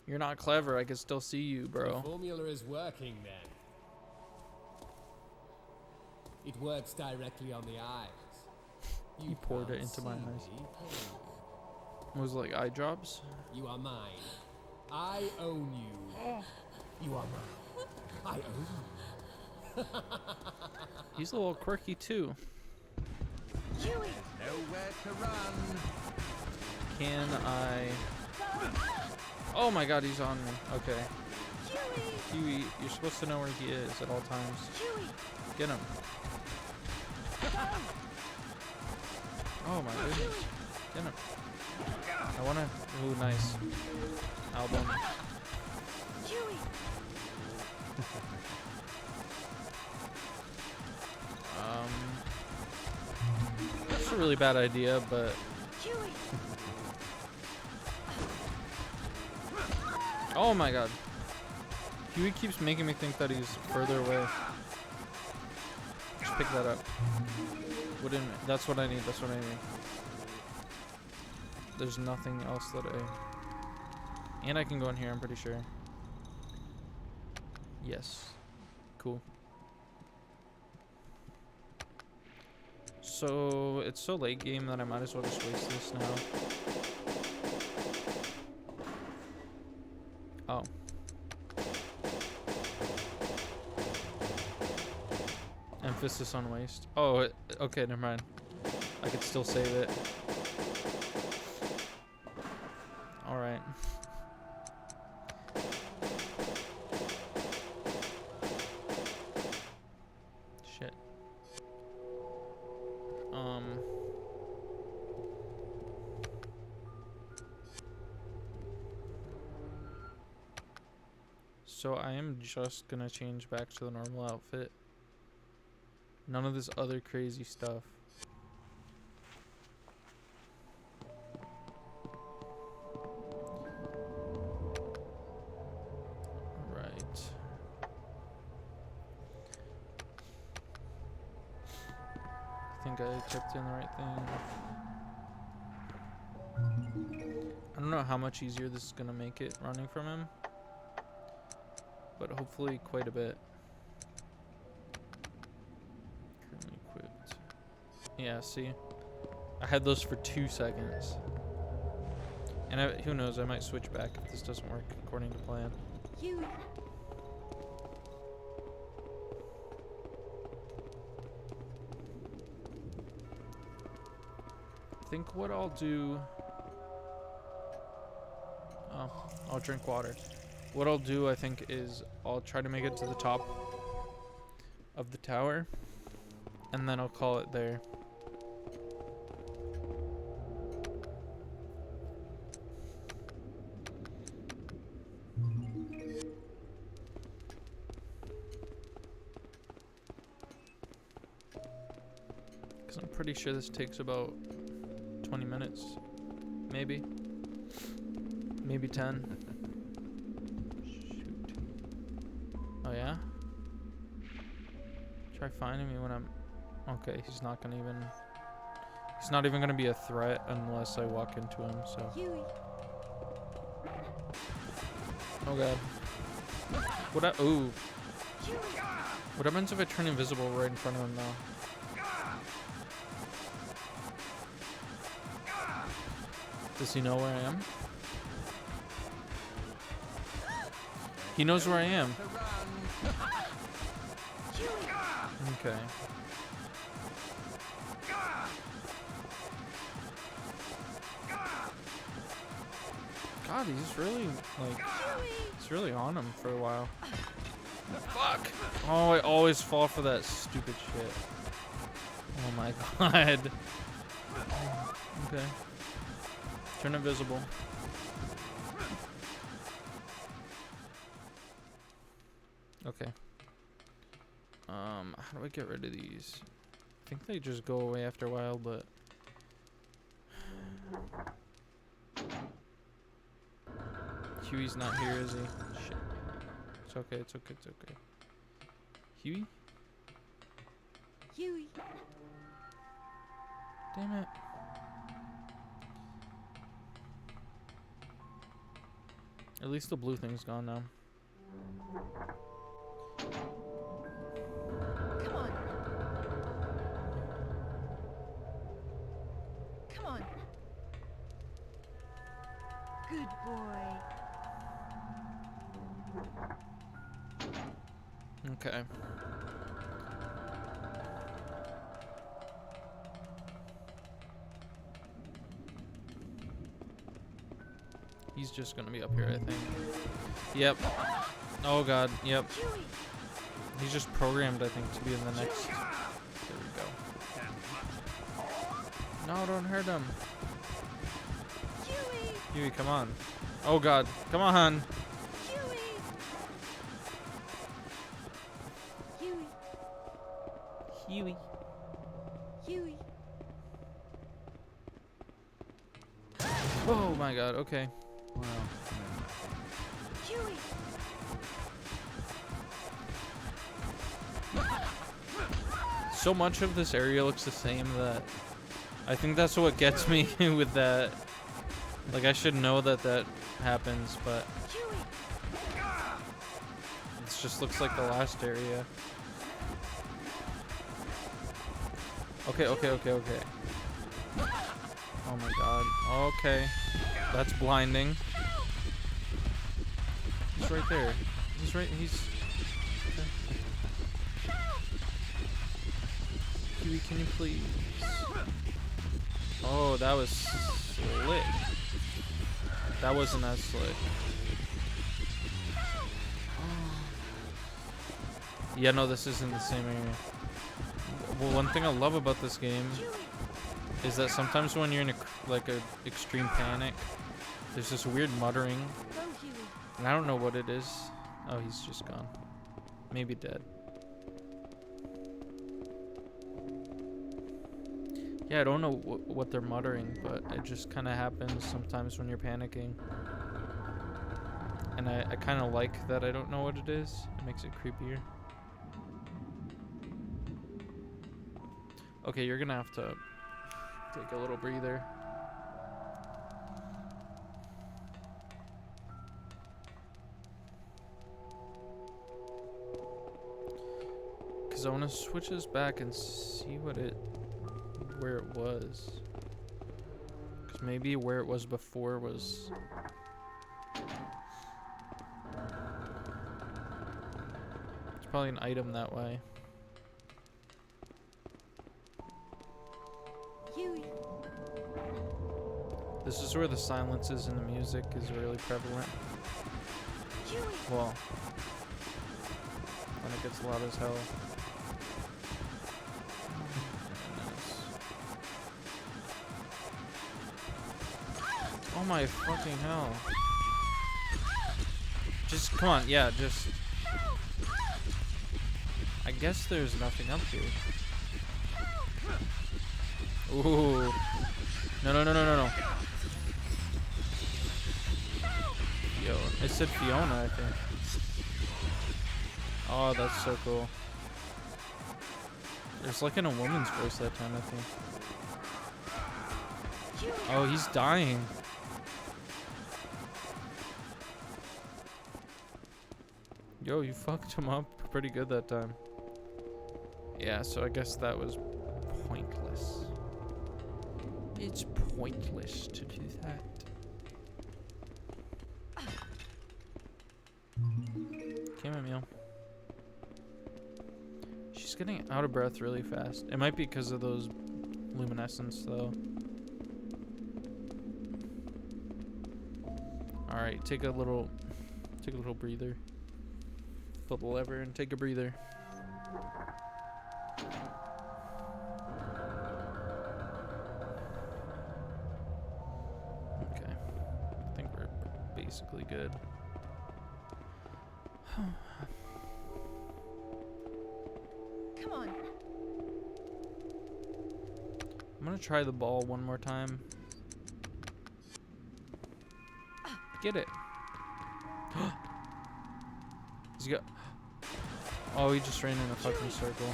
You're not clever. I can still see you, The bro. formula is working then. It works directly on the eyes. He poured it can't into my see eyes. me, can you? Was it like eye drops? You are mine. I own you. You are mine. I own you. He's a little quirky too. Huey. Nowhere to run. Can I? Oh my god, he's on me. Okay. Huey. Huey, you're supposed to know where he is at all times. Huey. Get him. Oh my goodness. Get him. I wanna... Ooh, nice. Album. Huey. That's a really bad idea, but... Huey. Oh my god. Huey keeps making me think that he's further away. just pick that up. Wooden. That's what I need. That's what I need. There's nothing else that I... And I can go in here, I'm pretty sure. Yes. Cool. So, it's so late game that I might as well just waste this now. Oh. Emphasis on waste. Oh, okay, never mind. I could still save it. Alright. Shit. So I am just gonna change back to the normal outfit. None of this other crazy stuff. Right. I think I typed in the right thing. I don't know how much easier this is gonna make it running from him, but hopefully quite a bit. Currently equipped. Yeah, see? I had those for 2 seconds. And who knows, I might switch back if this doesn't work according to plan. Huey. I think what I'll do... Oh, I'll drink water. What I'll do, I think, is I'll try to make it to the top of the tower, and then I'll call it there. Because I'm pretty sure this takes about 20 minutes, maybe 10. Shoot. Oh yeah? Try finding me when I'm... Okay, he's not gonna even... He's not even gonna be a threat unless I walk into him, so... Huey. Oh god. What I... Ooh. Huey. What happens if I turn invisible right in front of him now? Does he know where I am? He knows where I am. To run. Okay. God, he's really, like, he's really on him for a while. Fuck! Oh, I always fall for that stupid shit. Oh my god. Okay. Turn invisible. Okay. How do I get rid of these? I think they just go away after a while, but... Huey's not here, is he? Shit. It's okay, it's okay, it's okay. Huey? Huey. Damn it. At least the blue thing's gone now. Come on. Come on. Good boy. Okay. He's just gonna be up here, I think. Yep. Oh god, yep. Huey. He's just programmed, I think, to be in the next... There we go. No, don't hurt him. Huey. Huey, come on. Oh god, come on. Huey. Huey. Huey. Huey. Oh my god, okay. Well, Huey. So much of this area looks the same that I think that's what gets me with that. Like, I should know that that happens, but it just looks like the last area. Okay. Oh my god. Okay. That's blinding. He's right there. He's right. He's. Okay. Huey, can you please? Oh, that was slick. That wasn't as slick. Yeah, no, this isn't the same area. Well, one thing I love about this game is that sometimes when you're in a extreme panic, there's this weird muttering, Go, Huey. and I don't know what it is. Oh, he's just gone. Maybe dead. Yeah, I don't know what they're muttering, but it just kind of happens sometimes when you're panicking. And I kind of like that I don't know what it is. It makes it creepier. Okay, you're gonna have to take a little breather. Cause I want to switch this back and see where it was. Cause maybe where it was before was. It's probably an item that way. Huey. This is where the silences in the music is really prevalent. Huey. Well, when it gets loud as hell. Oh my fucking hell. Just, come on, yeah, just. I guess there's nothing up here. Ooh. No. Yo, it said Fiona, I think. Oh, that's so cool. There's like in a woman's voice that time, I think. Oh, he's dying. Yo, you fucked him up pretty good that time. Yeah, so I guess that was pointless. It's pointless to do that. Come on, meal. She's getting out of breath really fast. It might be because of those luminescence, though. All right, take a little breather. Pull the lever and take a breather. Okay, I think we're basically good. Come on. I'm gonna try the ball one more time. Get it. He's got. Oh, he just ran in a fucking circle.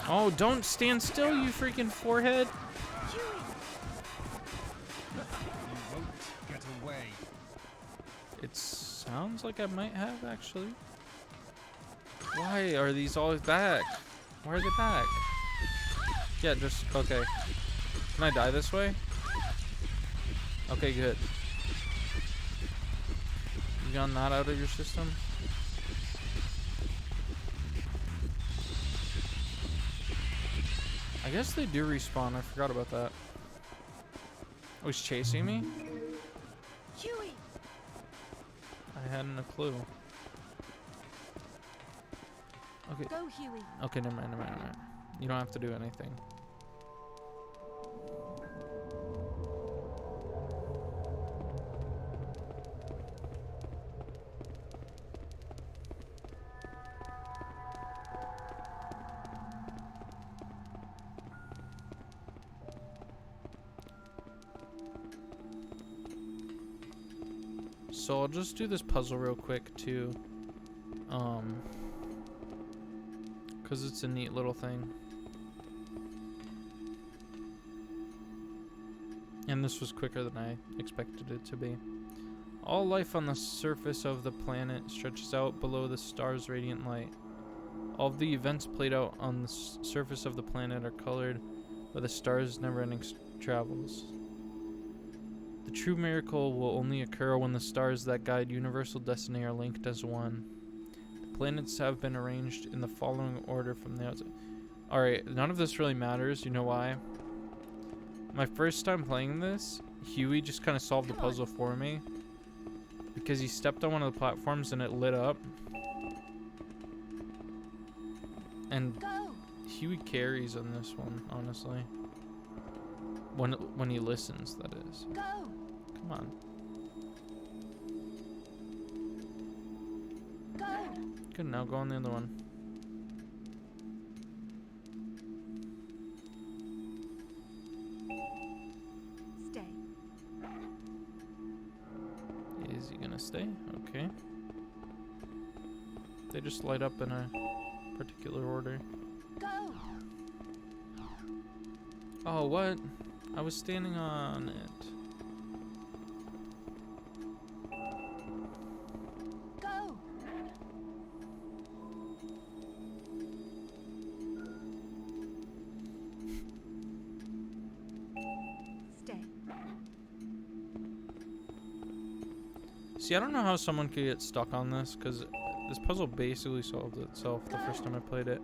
Oh, don't stand still, you freaking forehead. Huey. You won't get away. It sounds like I might have, actually. Why are these always back? Why are they back? Yeah, just, okay. Can I die this way? Okay, good. You got that out of your system? I guess they do respawn. I forgot about that. Oh, he's chasing me? Huey. I hadn't a clue. Okay. Go, Huey. Okay, never mind. You don't have to do anything. so I'll just do this puzzle real quick too. Cause it's a neat little thing. And this was quicker than I expected it to be. All life on the surface of the planet stretches out below the star's radiant light. All of the events played out on the surface of the planet are colored by the star's never-ending travels. The true miracle will only occur when the stars that guide universal destiny are linked as one. The planets have been arranged in the following order from the outside. Alright, none of this really matters. You know why? My first time playing this, Huey just kind of solved the puzzle for me. Because he stepped on one of the platforms and it lit up. And Go. Huey carries on this one, honestly. When he listens, that is. Go. Come on. Go. Good, now go on the other one. Stay. Is he gonna stay? Okay. They just light up in a particular order. Go. Oh, what? I was standing on it. Go. Stay. See, I don't know how someone could get stuck on this, because this puzzle basically solved itself the first time I played it.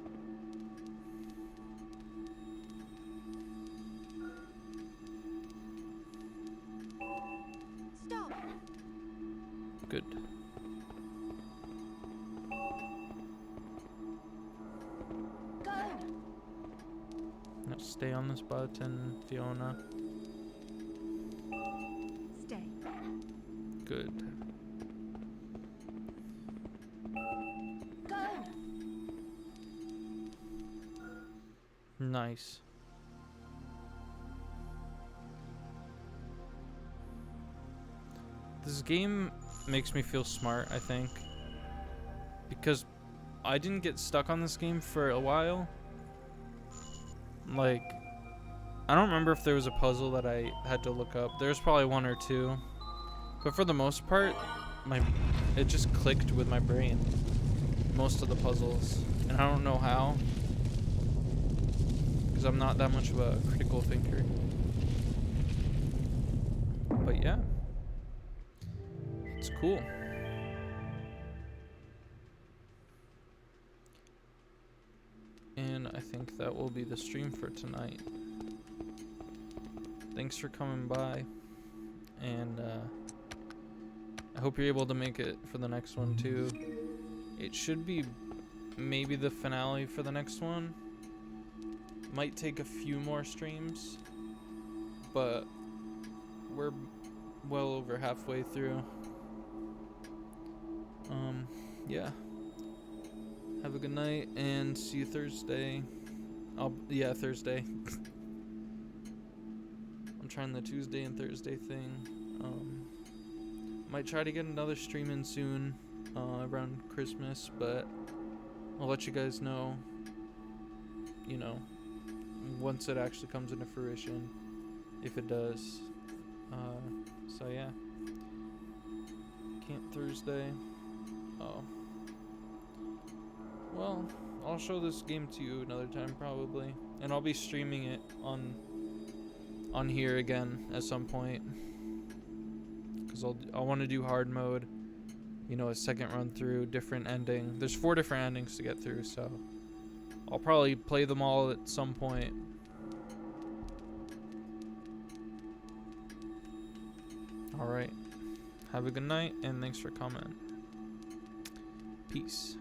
Stop. Good. Go. Now stay on this button, Fiona. Stay. Good. Go. Nice. This game makes me feel smart, I think. Because I didn't get stuck on this game for a while. Like, I don't remember if there was a puzzle that I had to look up. There's probably one or two. But for the most part, it just clicked with my brain. Most of the puzzles. And I don't know how. Because I'm not that much of a critical thinker. But yeah. It's cool. And I think that will be the stream for tonight. Thanks for coming by. And I hope you're able to make it for the next one too. It should be maybe the finale for the next one. Might take a few more streams, but we're well over halfway through. Yeah. Have a good night and see you Thursday. Yeah, Thursday. I'm trying the Tuesday and Thursday thing. Might try to get another stream in soon, around Christmas, but I'll let you guys know, you know, once it actually comes into fruition, if it does. So yeah. Can't Thursday. Oh. Well, I'll show this game to you another time probably, and I'll be streaming it on here again at some point, because I want to do hard mode, you know, a second run through, different ending. There's 4 different endings to get through, so I'll probably play them all at some point. Alright, have a good night and thanks for coming. Peace.